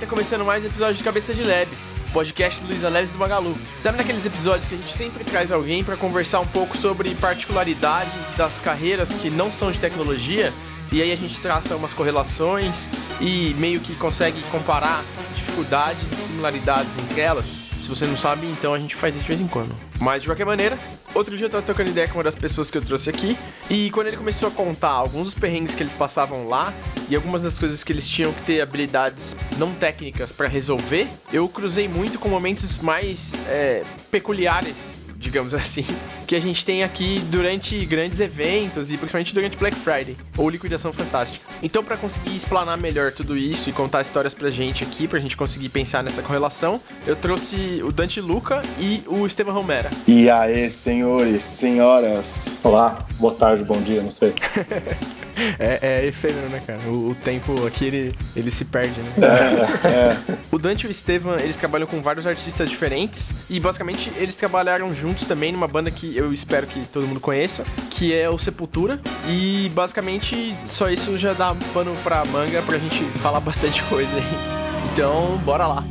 começando mais um episódio de Cabeça de Lab, podcast do Luiza Leves do Magalu. Sabe naqueles episódios que a gente sempre traz alguém para conversar um pouco sobre particularidades das carreiras que não são de tecnologia? E aí a gente traça umas correlações e meio que consegue comparar dificuldades e similaridades entre elas. Se você não sabe, então a gente faz isso de vez em quando. Mas de qualquer maneira, outro dia eu tava trocando ideia com uma das pessoas que eu trouxe aqui, e quando ele começou a contar alguns dos perrengues que eles passavam lá e algumas das coisas que eles tinham que ter habilidades não técnicas pra resolver, eu cruzei muito com momentos mais peculiares, digamos assim, que a gente tem aqui durante grandes eventos e principalmente durante Black Friday ou Liquidação Fantástica. Então, para conseguir explanar melhor tudo isso e contar histórias pra gente aqui, pra gente conseguir pensar nessa correlação, eu trouxe o Dante Luca e o Esteban Romera. E aí, senhores, senhoras? Olá, boa tarde, bom dia, não sei. É efêmero, né, cara? O tempo aqui, ele se perde, né? O Dante e o Esteban, eles trabalham com vários artistas diferentes e, basicamente, eles trabalharam juntos também numa banda que eu espero que todo mundo conheça, que é o Sepultura. E, basicamente, só isso já dá pano pra manga pra gente falar bastante coisa aí. Então, bora lá.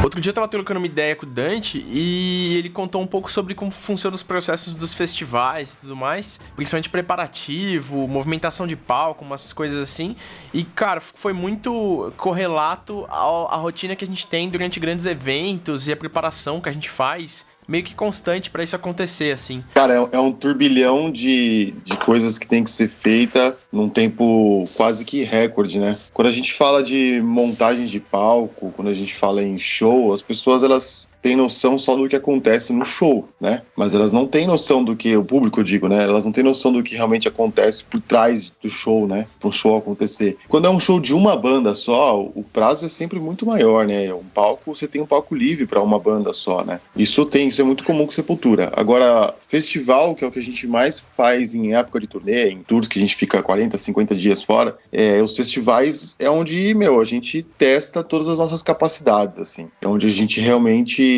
Outro dia eu tava trocando uma ideia com o Dante e ele contou um pouco sobre como funcionam os processos dos festivais e tudo mais, principalmente preparativo, movimentação de palco, umas coisas assim. E, cara, foi muito correlato à rotina que a gente tem durante grandes eventos e a preparação que a gente faz, meio que constante pra isso acontecer, assim. Cara, é um turbilhão de coisas que tem que ser feita num tempo quase que recorde, né? Quando a gente fala de montagem de palco, quando a gente fala em show, as pessoas, elas têm noção só do que acontece no show, né? Mas elas não têm noção do que, o público, eu digo, né? Elas não têm noção do que realmente acontece por trás do show, né? Para um show acontecer. Quando é um show de uma banda só, o prazo é sempre muito maior, né? Um palco, você tem um palco livre para uma banda só, né? Isso é muito comum com Sepultura. Agora, festival, que é o que a gente mais faz em época de turnê, em tours que a gente fica 40, 50 dias fora, os festivais é onde, a gente testa todas as nossas capacidades, assim. É onde a gente realmente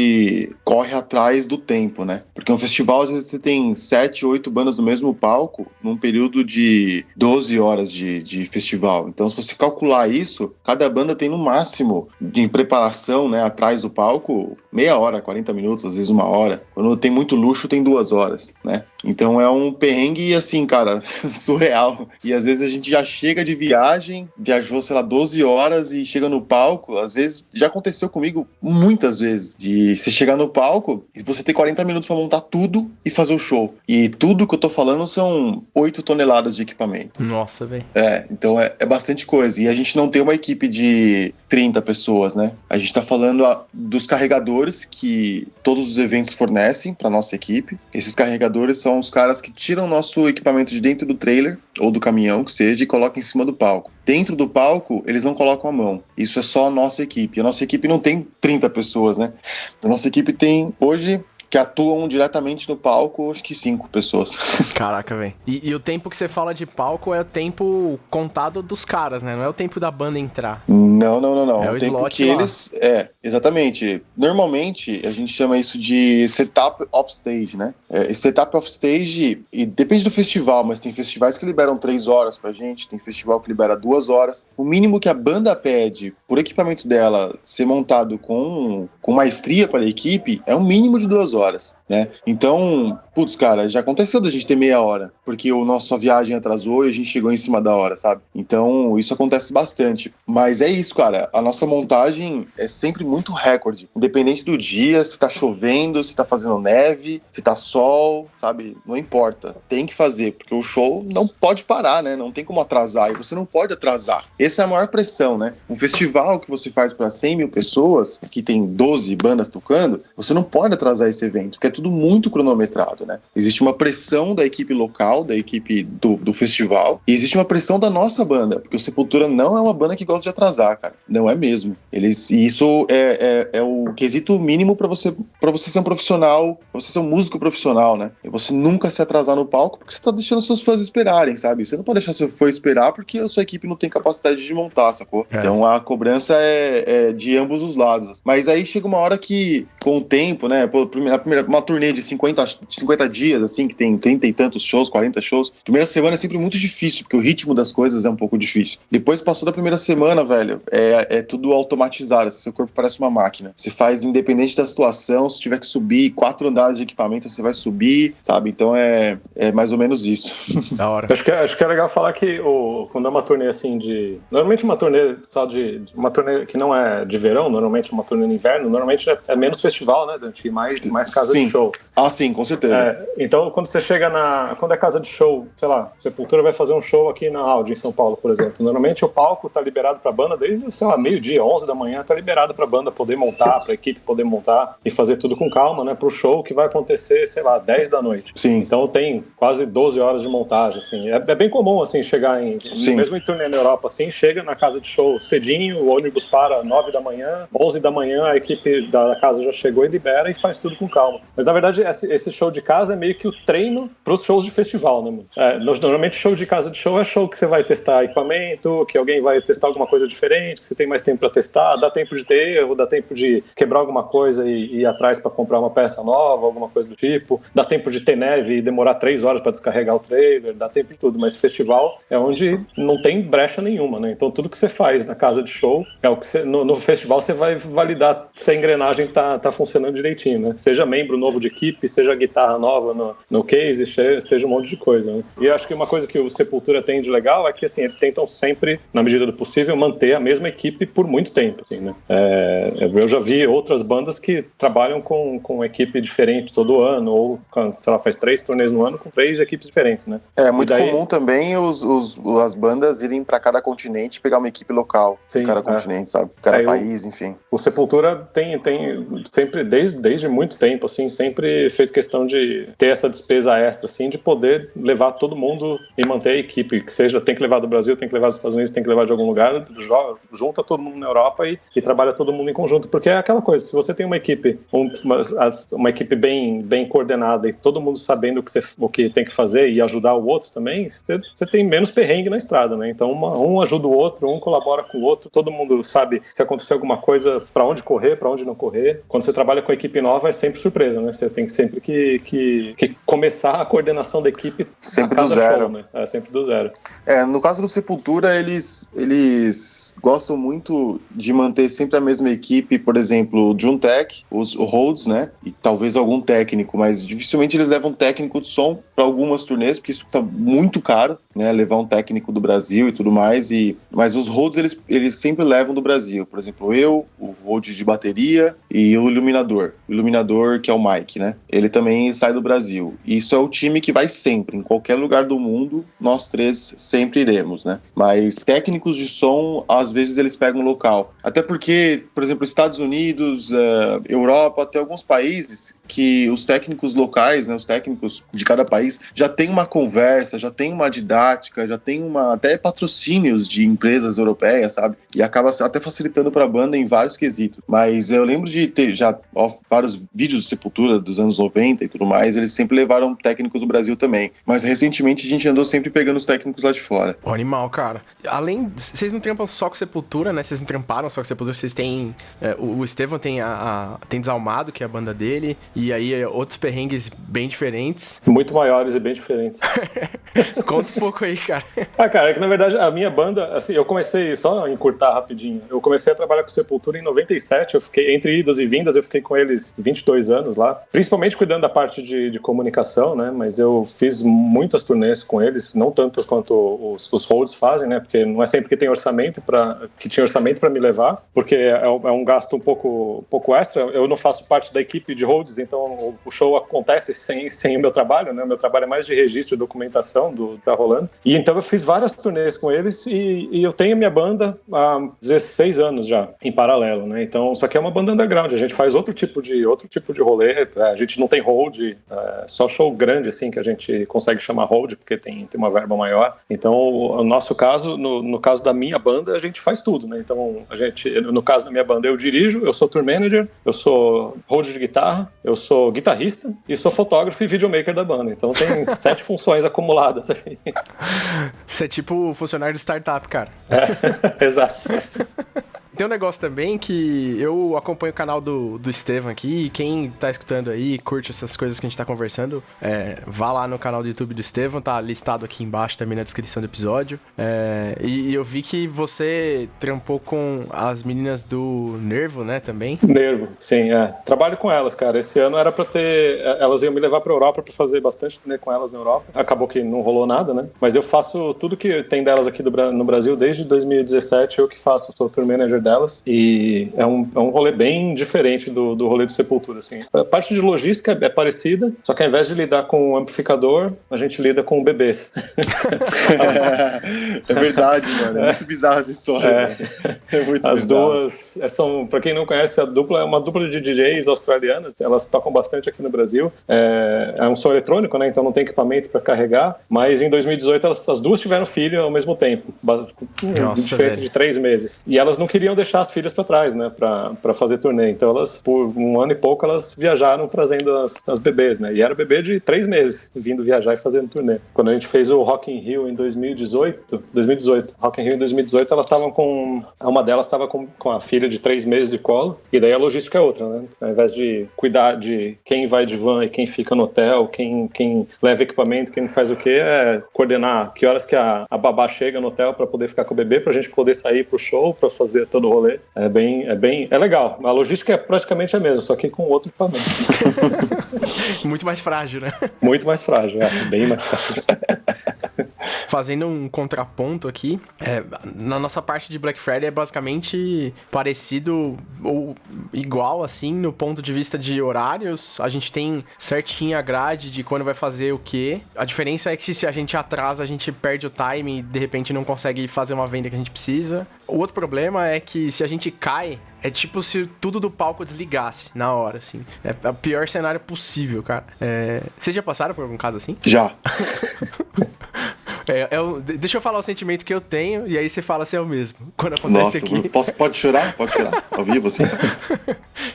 corre atrás do tempo, né? Porque um festival, às vezes, você tem 7, 8 bandas no mesmo palco num período de 12 horas de festival. Então, se você calcular isso, cada banda tem no máximo de preparação, né, atrás do palco, meia hora, 40 minutos, às vezes 1 hora. Quando tem muito luxo, tem 2 horas, né? Então é um perrengue, assim, cara, surreal. E às vezes a gente já chega de viagem, viajou, 12 horas e chega no palco. Às vezes, já aconteceu comigo muitas vezes, de você chegar no palco e você ter 40 minutos pra montar tudo e fazer o show. E tudo que eu tô falando são 8 toneladas de equipamento. Nossa, velho. Então é bastante coisa. E a gente não tem uma equipe de 30 pessoas, né? A gente tá falando dos carregadores que todos os eventos fornecem pra nossa equipe. Esses carregadores são os caras que tiram nosso equipamento de dentro do trailer ou do caminhão, que seja, e colocam em cima do palco. Dentro do palco, eles não colocam a mão. Isso é só a nossa equipe. A nossa equipe não tem 30 pessoas, né? A nossa equipe tem, hoje, que atuam diretamente no palco, acho que 5 pessoas. Caraca, velho. E o tempo que você fala de palco é o tempo contado dos caras, né? Não é o tempo da banda entrar. Não. É o tempo slot que lá. eles... exatamente. Normalmente, a gente chama isso de setup off stage, né? Esse setup off stage, e depende do festival, mas tem festivais que liberam 3 horas pra gente, tem festival que libera 2 horas. O mínimo que a banda pede por equipamento dela ser montado com maestria para a equipe é um mínimo de 2 horas, né? Então, putz, cara, já aconteceu da gente ter meia hora, porque a nossa viagem atrasou e a gente chegou em cima da hora, sabe? Então, isso acontece bastante. Mas é isso, cara, a nossa montagem é sempre muito recorde, independente do dia, se tá chovendo, se tá fazendo neve, se tá sol, sabe? Não importa, tem que fazer, porque o show não pode parar, né? Não tem como atrasar, e você não pode atrasar. Essa é a maior pressão, né? Um festival que você faz para 100 mil pessoas, que tem 12 bandas tocando, você não pode atrasar esse evento, porque é tudo muito cronometrado, né? Existe uma pressão da equipe local, da equipe do festival, e existe uma pressão da nossa banda, porque o Sepultura não é uma banda que gosta de atrasar, cara. Não é mesmo. E isso é o quesito mínimo pra você ser um profissional, pra você ser um músico profissional, né? E você nunca se atrasar no palco, porque você tá deixando seus fãs esperarem, sabe? Você não pode deixar seu fã esperar porque a sua equipe não tem capacidade de montar, sacou? Então a cobrança é de ambos os lados. Mas aí chega uma hora que, com o tempo, né? Uma turnê de 50 dias, assim, que tem 30 e tantos shows, 40 shows, primeira semana é sempre muito difícil, porque o ritmo das coisas é um pouco difícil. Depois passou da primeira semana, velho, é tudo automatizado, assim, seu corpo parece uma máquina. Você faz independente da situação, se tiver que subir 4 andares de equipamento, você vai subir, sabe? Então é mais ou menos isso. Da hora. Acho que é legal falar que quando é uma turnê assim normalmente uma turnê só uma turnê que não é de verão, normalmente uma turnê no inverno, normalmente é menos festival, né, Dante? Mais casa de show. Ah, sim, com certeza. Então, quando você chega quando é casa de show, sei lá, Sepultura vai fazer um show aqui na Audi, em São Paulo, por exemplo. Normalmente o palco tá liberado pra banda desde, sei lá, meio-dia, 11 da manhã, tá liberado pra banda poder montar, pra equipe poder montar e fazer tudo com calma, né, pro show que vai acontecer, sei lá, 10 da noite. Sim. Então tem quase 12 horas de montagem, assim. É bem comum, assim, chegar mesmo em turnê na Europa, assim, chega na casa de show cedinho, o ônibus para 9 da manhã, 11 da manhã, a equipe da casa já chegou e libera e faz tudo com calma. Mas, na verdade, esse show de casa é meio que o treino pros shows de festival, né? Normalmente, show de casa de show é show que você vai testar equipamento, que alguém vai testar alguma coisa diferente, que você tem mais tempo pra testar, dá tempo de ter erro, dá tempo de quebrar alguma coisa e ir atrás pra comprar uma peça nova, alguma coisa do tipo, dá tempo de ter neve e demorar 3 horas pra descarregar o trailer, dá tempo de tudo, mas festival é onde não tem brecha nenhuma, né? Então tudo que você faz na casa de show é o que você, no festival você vai validar se a engrenagem tá funcionando direitinho, né? Seja membro novo de equipe, seja guitarra nova no case, seja um monte de coisa, né? E acho que uma coisa que o Sepultura tem de legal é que, assim, eles tentam sempre, na medida do possível, manter a mesma equipe por muito tempo, assim, né? Eu já vi outras bandas que trabalham com equipe diferente todo ano, ou, sei lá, faz 3 turnês no ano com 3 equipes diferentes, né? É muito comum também as bandas irem pra cada continente e pegar uma equipe local de cada continente, sabe? Cada país, enfim. O Sepultura tem sempre, desde muito tempo, assim, sempre fez questão de ter essa despesa extra, assim, de poder levar todo mundo e manter a equipe, que seja, tem que levar do Brasil, tem que levar dos Estados Unidos, tem que levar de algum lugar, junta todo mundo na Europa e trabalha todo mundo em conjunto, porque é aquela coisa, se você tem uma equipe, uma equipe bem coordenada e todo mundo sabendo o que tem que fazer e ajudar o outro também, você tem menos perrengue na estrada, né? Então um ajuda o outro, um colabora com o outro, todo mundo sabe se acontecer alguma coisa, pra onde correr, pra onde não correr. Quando você trabalha com a equipe nova, é sempre surpresa, né? Você tem sempre que começar a coordenação da equipe sempre do zero. Show, né? Sempre do zero. No caso do Sepultura, eles gostam muito de manter sempre a mesma equipe, por exemplo, o Drum Tech, o Rhodes, né? E talvez algum técnico, mas dificilmente eles levam técnico de som para algumas turnês, porque isso tá muito caro, né? Levar um técnico do Brasil e tudo mais. Mas os Rhodes, eles sempre levam do Brasil. Por exemplo, o Rhodes de bateria e o Iluminador. O Iluminador, que é o Mike, né? Ele também sai do Brasil. E isso é o time que vai sempre. Em qualquer lugar do mundo, nós 3 sempre iremos, né? Mas técnicos de som, às vezes eles pegam local. Até porque, por exemplo, Estados Unidos, Europa, tem alguns países que os técnicos locais, né, os técnicos de cada país, já tem uma conversa, já tem uma didática, já tem até patrocínios de empresas europeias, sabe? E acaba até facilitando para a banda em vários quesitos. Mas eu lembro de ter já vários vídeos de Sepultura dos anos 90 e tudo mais, eles sempre levaram técnicos do Brasil também. Mas recentemente a gente andou sempre pegando os técnicos lá de fora. O animal, cara. Além, vocês não trampam só com Sepultura, né? Vocês não tramparam só com Sepultura, vocês têm... o Estevão tem tem Desalmado, que é a banda dele, e aí outros perrengues bem diferentes. Muito maiores e bem diferentes. Conta um pouco aí, cara. Cara, é que na verdade a minha banda, assim, eu comecei, só encurtar rapidinho, eu comecei a trabalhar com Sepultura em 97, eu fiquei, entre idas e vindas, eu fiquei com eles 22 anos lá, principalmente cuidando da parte de comunicação, né, mas eu fiz muitas turnês com eles, não tanto quanto os Rhodes fazem, né, porque não é sempre que tem orçamento que tinha orçamento para me levar, porque é um gasto um pouco extra, eu não faço parte da equipe de Rhodes, então o show acontece sem o meu trabalho, né, o meu trabalho é mais de registro e documentação, visão do que tá rolando. E então eu fiz várias turnês com eles e eu tenho minha banda há 16 anos já, em paralelo, né? Então, só que é uma banda underground, a gente faz outro tipo de rolê, a gente não tem hold, só show grande, assim, que a gente consegue chamar hold, porque tem uma verba maior. Então, no nosso caso, no caso da minha banda, a gente faz tudo, né? Então, no caso da minha banda, eu dirijo, eu sou tour manager, eu sou hold de guitarra, eu sou guitarrista e sou fotógrafo e videomaker da banda. Então, tem 7 funções acumuladas aí. Você é tipo funcionário de startup, cara. Exato. Tem um negócio também que eu acompanho o canal do Estevam aqui, e quem tá escutando aí, curte essas coisas que a gente tá conversando, vá lá no canal do YouTube do Estevam, tá listado aqui embaixo também na descrição do episódio. E eu vi que você trampou com as meninas do Nervo, né, também? Nervo, sim, trabalho com elas, cara. Esse ano era pra elas iam me levar pra Europa pra fazer bastante turnê com elas na Europa. Acabou que não rolou nada, né? Mas eu faço tudo que tem delas aqui no Brasil desde 2017, eu que faço, sou tour manager delas, e é um rolê bem diferente do rolê do Sepultura, assim. A parte de logística é parecida, só que ao invés de lidar com o amplificador, a gente lida com bebês. É verdade, mano. É muito bizarra essa história. É muito As bizarro. duas são, pra quem não conhece, a dupla é uma dupla de DJs australianas, elas tocam bastante aqui no Brasil. É um som eletrônico, né? Então não tem equipamento pra carregar, mas em 2018 as duas tiveram filho ao mesmo tempo, com diferença de 3 meses. E elas não queriam deixar as filhas pra trás, né? Pra fazer turnê. Então elas, por 1 ano e pouco, elas viajaram trazendo as bebês, né? E era bebê de 3 meses vindo viajar e fazendo turnê. Quando a gente fez o Rock in Rio em 2018, Rock in Rio em 2018, elas estavam uma delas estava com a filha de 3 meses de colo, e daí a logística é outra, né? Ao invés de cuidar de quem vai de van e quem fica no hotel, quem leva equipamento, quem faz o quê, é coordenar que horas que a babá chega no hotel pra poder ficar com o bebê, pra gente poder sair pro show, pra fazer todo o rolê. É legal. A logística é praticamente a mesma, só que com outro equipamento. Muito mais frágil, né? Muito mais frágil, bem mais frágil. Fazendo um contraponto aqui, na nossa parte de Black Friday é basicamente parecido ou igual, assim, no ponto de vista de horários. A gente tem certinho a grade de quando vai fazer o quê. A diferença é que se a gente atrasa, a gente perde o time e de repente não consegue fazer uma venda que a gente precisa. O outro problema é que se a gente cai, é tipo se tudo do palco desligasse na hora, assim. É o pior cenário possível, cara. Vocês já passaram por algum caso assim? Já. Deixa eu falar o sentimento que eu tenho e aí você fala se é o mesmo. Quando acontece aqui. Pode chorar? Pode chorar. Ao vivo, assim?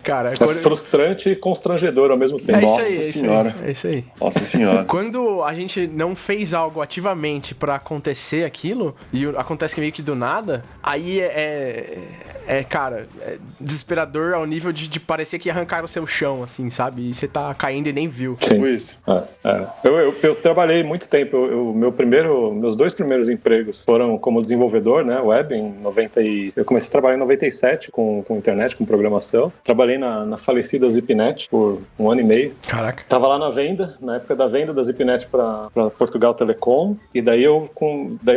Cara, frustrante e constrangedor ao mesmo tempo. Nossa Senhora. É isso aí. Nossa Senhora. Quando a gente não fez algo ativamente pra acontecer aquilo, e acontece meio que do nada, aí cara, desesperador ao nível de parecer que arrancaram o seu chão, assim, sabe? E você tá caindo e nem viu. Tipo isso. Eu trabalhei muito tempo. Meus 2 primeiros empregos foram como desenvolvedor, né? Web, eu comecei a trabalhar em 97 com internet, com programação. Trabalhei na falecida Zipnet por 1 ano e meio. Caraca. Tava lá na época da venda da Zipnet pra Portugal Telecom. E daí eu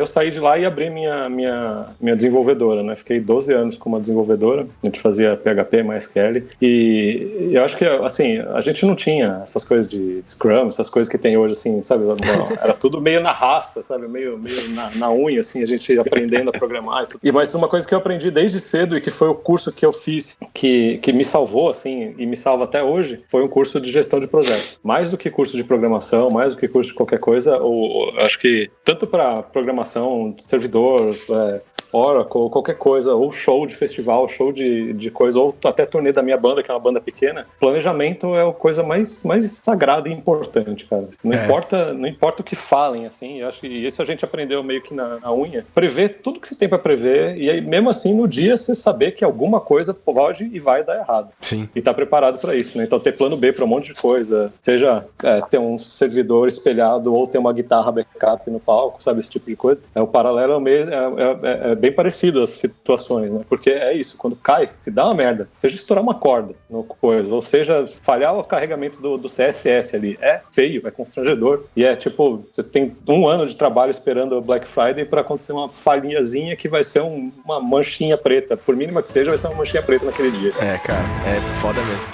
saí de lá e abri minha desenvolvedora, né? Fiquei 12 anos como desenvolvedora, a gente fazia PHP, MySQL, e eu acho que, assim, a gente não tinha essas coisas de Scrum, essas coisas que tem hoje, assim, sabe, era tudo meio na raça, sabe, meio na unha, assim, a gente aprendendo a programar e tudo. Mas uma coisa que eu aprendi desde cedo e que foi o curso que eu fiz, que me salvou, assim, e me salva até hoje, foi um curso de gestão de projetos. Mais do que curso de programação, mais do que curso de qualquer coisa, acho que tanto para programação, servidor, Oracle, qualquer coisa, ou show de festival, show de coisa, ou até turnê da minha banda, que é uma banda pequena, planejamento é a coisa mais sagrada e importante, cara. Não importa o que falem, assim, eu acho que isso a gente aprendeu meio que na unha. Prever tudo que você tem pra prever, e aí mesmo assim no dia você saber que alguma coisa pode e vai dar errado. Sim. E tá preparado pra isso, né? Então ter plano B pra um monte de coisa, seja ter um servidor espelhado ou ter uma guitarra backup no palco, sabe, esse tipo de coisa. O paralelo é bem parecido as situações, né? Porque é isso, quando cai, se dá uma merda, seja estourar uma corda no coisa, ou seja, falhar o carregamento do CSS ali, é feio, é constrangedor, e é tipo, você tem 1 ano de trabalho esperando o Black Friday pra acontecer uma falhinhazinha que vai ser uma manchinha preta, por mínima que seja, vai ser uma manchinha preta naquele dia. Cara, é foda mesmo.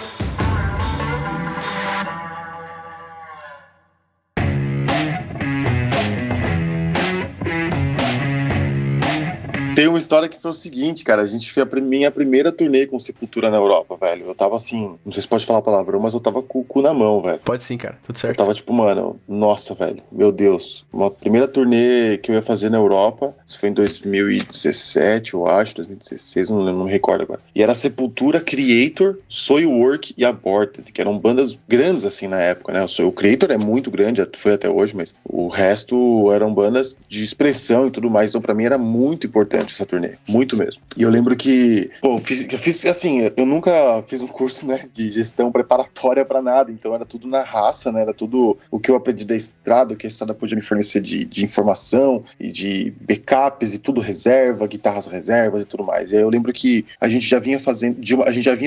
Tem uma história que foi o seguinte, cara, a gente fez a minha primeira turnê com Sepultura na Europa, velho. Eu tava assim, não sei se pode falar palavrão, mas eu tava com o cu na mão, velho. Pode sim, cara, tudo certo. Eu tava tipo, mano, nossa, velho, meu Deus. Uma primeira turnê que eu ia fazer na Europa, isso foi em 2017, eu acho, 2016, não me recordo agora. E era Sepultura, Creator, Soilwork e Aborted, que eram bandas grandes assim na época, né? O Creator é muito grande, foi até hoje, mas o resto eram bandas de expressão e tudo mais. Então pra mim era muito importante essa turnê, muito mesmo. E eu lembro que, pô, eu fiz assim, eu nunca fiz um curso, né, de gestão preparatória pra nada, então era tudo na raça, né? Era tudo o que eu aprendi da estrada, o que a estrada podia me fornecer de informação e de backups e tudo reserva, guitarras reservas e tudo mais. E aí eu lembro que a gente já vinha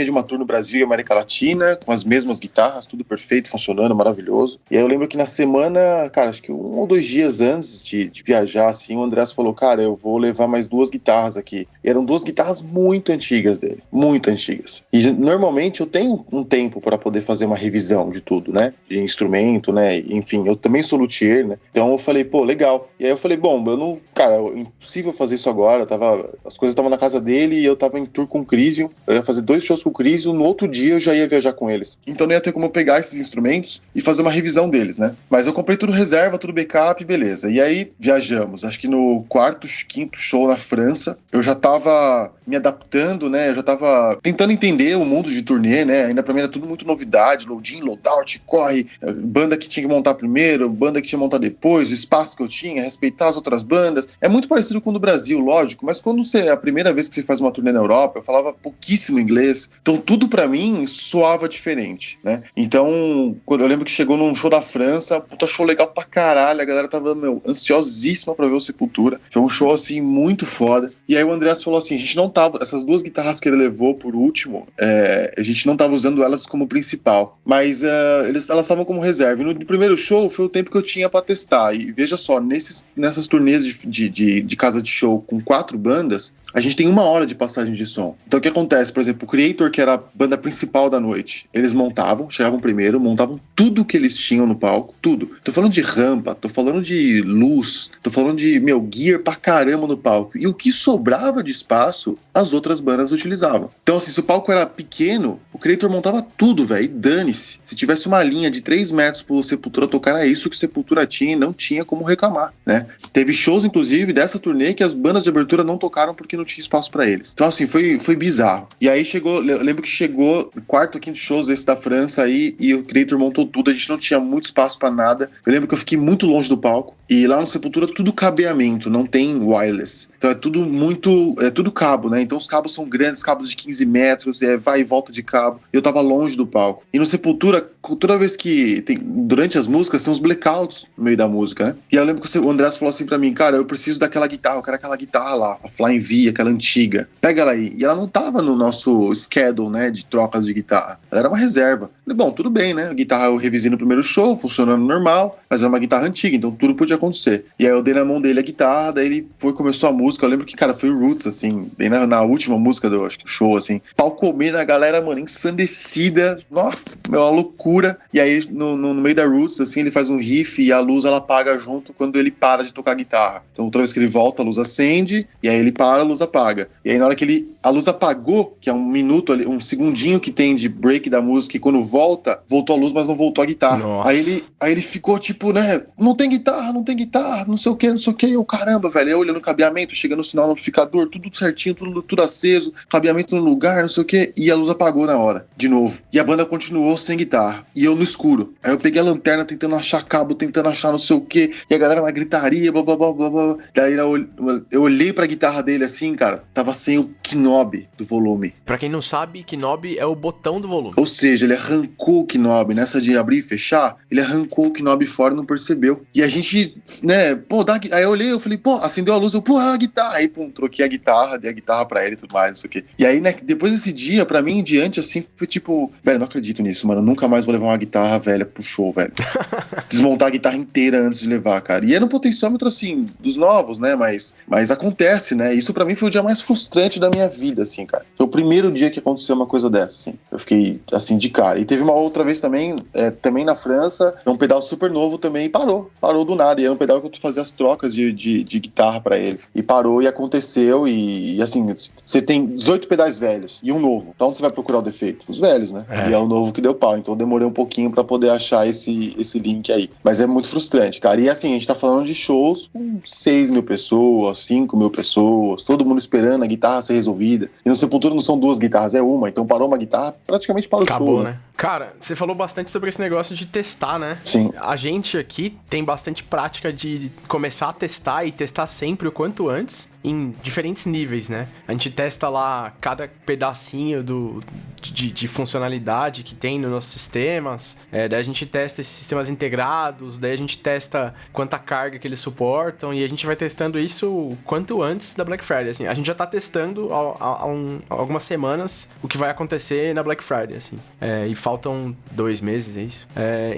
de uma tour no Brasil e América Latina, com as mesmas guitarras, tudo perfeito, funcionando, maravilhoso. E aí eu lembro que na semana, cara, acho que 1 ou 2 dias antes de viajar, assim, o Andrés falou, cara, eu vou levar mais 2 guitarras aqui. E eram 2 guitarras muito antigas dele, muito antigas. E normalmente eu tenho um tempo para poder fazer uma revisão de tudo, né? De instrumento, né? Enfim, eu também sou luthier, né? Então eu falei, pô, legal. E aí eu falei, bom, eu não... Cara, é impossível fazer isso agora. As coisas estavam na casa dele e eu tava em tour com o Crisium. Eu ia fazer 2 shows com o Crisium, no outro dia eu já ia viajar com eles. Então não ia ter como eu pegar esses instrumentos e fazer uma revisão deles, né? Mas eu comprei tudo reserva, tudo backup, beleza. E aí viajamos. Acho que no 4º, 5º show na França, eu já tava me adaptando, né? Eu já tava tentando entender o mundo de turnê, né? Ainda pra mim era tudo muito novidade, load-in, load-out, corre, banda que tinha que montar primeiro, banda que tinha que montar depois, o espaço que eu tinha, respeitar as outras bandas. É muito parecido com o do Brasil, lógico, mas quando a primeira vez que você faz uma turnê na Europa, eu falava pouquíssimo inglês, então tudo pra mim soava diferente, né? Então, quando eu lembro que chegou num show da França, puta show legal pra caralho, a galera tava, ansiosíssima pra ver o Sepultura. Foi um show, assim, muito foda. E aí o Andreas falou assim, a gente não tava, essas 2 guitarras que ele levou por último, a gente não tava usando elas como principal, mas elas estavam como reserva. E no primeiro show foi o tempo que eu tinha pra testar. E veja só, nessas turnês de casa de show com 4 bandas, a gente tem 1 hora de passagem de som. Então o que acontece? Por exemplo, o Creator, que era a banda principal da noite, eles chegavam primeiro, montavam tudo que eles tinham no palco, tudo. Tô falando de rampa, tô falando de luz, tô falando de, gear pra caramba no palco. E o que sobrava de espaço, as outras bandas utilizavam. Então assim, se o palco era pequeno, o Creator montava tudo, velho, e dane-se. Se tivesse uma linha de 3 metros pro Sepultura tocar, era isso que o Sepultura tinha e não tinha como reclamar, né? Teve shows, inclusive, dessa turnê que as bandas de abertura não tocaram porque não tinha espaço pra eles. Então, assim, foi bizarro. E aí eu lembro que chegou o 4º, 5º shows esse da França aí, e o Creator montou tudo, a gente não tinha muito espaço pra nada. Eu lembro que eu fiquei muito longe do palco, e lá no Sepultura tudo cabeamento, não tem wireless. Então é tudo cabo, né? Então os cabos são grandes, cabos de 15 metros, vai e volta de cabo. Eu tava longe do palco. E no Sepultura, toda vez que durante as músicas, tem uns blackouts no meio da música, né? E eu lembro que o Andrés falou assim pra mim, cara, eu preciso daquela guitarra, eu quero aquela guitarra lá, a Flying V, aquela antiga. Pega ela aí. E ela não tava no nosso schedule, né, de trocas de guitarra. Ela era uma reserva. Falei, bom, tudo bem, né? A guitarra eu revisei no primeiro show, funcionando normal, mas era uma guitarra antiga, então tudo podia acontecer. E aí eu dei na mão dele a guitarra, daí ele começou a música. Eu lembro que, cara, foi o Roots, assim, bem na última música do show, assim. Pau comendo a galera, mano, ensandecida. Nossa, uma loucura. E aí, no meio da Roots, assim, ele faz um riff e a luz, ela apaga junto quando ele para de tocar a guitarra. Então, outra vez que ele volta, a luz acende, e aí ele para, a luz apaga. E aí, na hora que a luz apagou, que é 1 minuto ali, 1 segundinho que tem de break da música, e quando voltou a luz, mas não voltou a guitarra. Nossa. Aí ele ficou tipo, né, não tem guitarra, não sei o que, eu, caramba, velho, eu olhando o cabeamento, chegando no sinal no amplificador, tudo certinho, tudo aceso, cabeamento no lugar, não sei o que, e a luz apagou na hora, de novo. E a banda continuou sem guitarra, e eu no escuro. Aí eu peguei a lanterna tentando achar cabo, tentando achar não sei o que, e a galera na gritaria, blá blá blá blá blá. Daí eu olhei pra guitarra dele assim, cara, tava sem o knob do volume. Pra quem não sabe, knob é o botão do volume. Ou seja, ele arrancou o knob, nessa de abrir e fechar, ele arrancou o knob fora e não percebeu. E a gente, né, aí eu olhei, eu falei, acendeu a luz, eu, a guitarra. Aí, troquei a guitarra, dei a guitarra pra ele e tudo mais, não sei o quê. E aí, né, depois desse dia, pra mim, em diante, assim, foi tipo, velho, não acredito nisso, mano, eu nunca mais vou levar uma guitarra velha pro show, velho. Desmontar a guitarra inteira antes de levar, cara. E era um potenciômetro, assim, dos novos, né, mas acontece, né, isso pra mim foi o dia mais frustrante da minha vida, assim, cara. Foi o primeiro dia que aconteceu uma coisa dessa, assim. Eu fiquei, assim, de cara. E teve uma outra vez também, também na França, um pedal super novo também, e parou do nada. e era um pedal que eu fazia as trocas de guitarra pra eles. E parou e aconteceu, e assim, você tem 18 pedais velhos e um novo. Então onde você vai procurar o defeito? Os velhos, né? E é o novo que deu pau. Então eu demorei um pouquinho pra poder achar esse link aí. Mas é muito frustrante, cara. E assim, a gente tá falando de shows com 6 mil pessoas, 5 mil pessoas, todo mundo esperando a guitarra ser resolvida. E no Sepultura não são 2 guitarras, é uma. Então parou uma guitarra, praticamente para o Acabou, show, né? Cara, você falou bastante sobre esse negócio de testar, né? Sim. A gente aqui tem bastante prática de começar a testar e testar sempre o quanto antes, em diferentes níveis, né? A gente testa lá cada pedacinho de funcionalidade que tem nos nossos sistemas, daí a gente testa esses sistemas integrados, daí a gente testa quanta carga que eles suportam, e a gente vai testando isso quanto antes da Black Friday, assim. A gente já tá testando há algumas semanas o que vai acontecer na Black Friday, assim. E faltam 2 meses, é isso?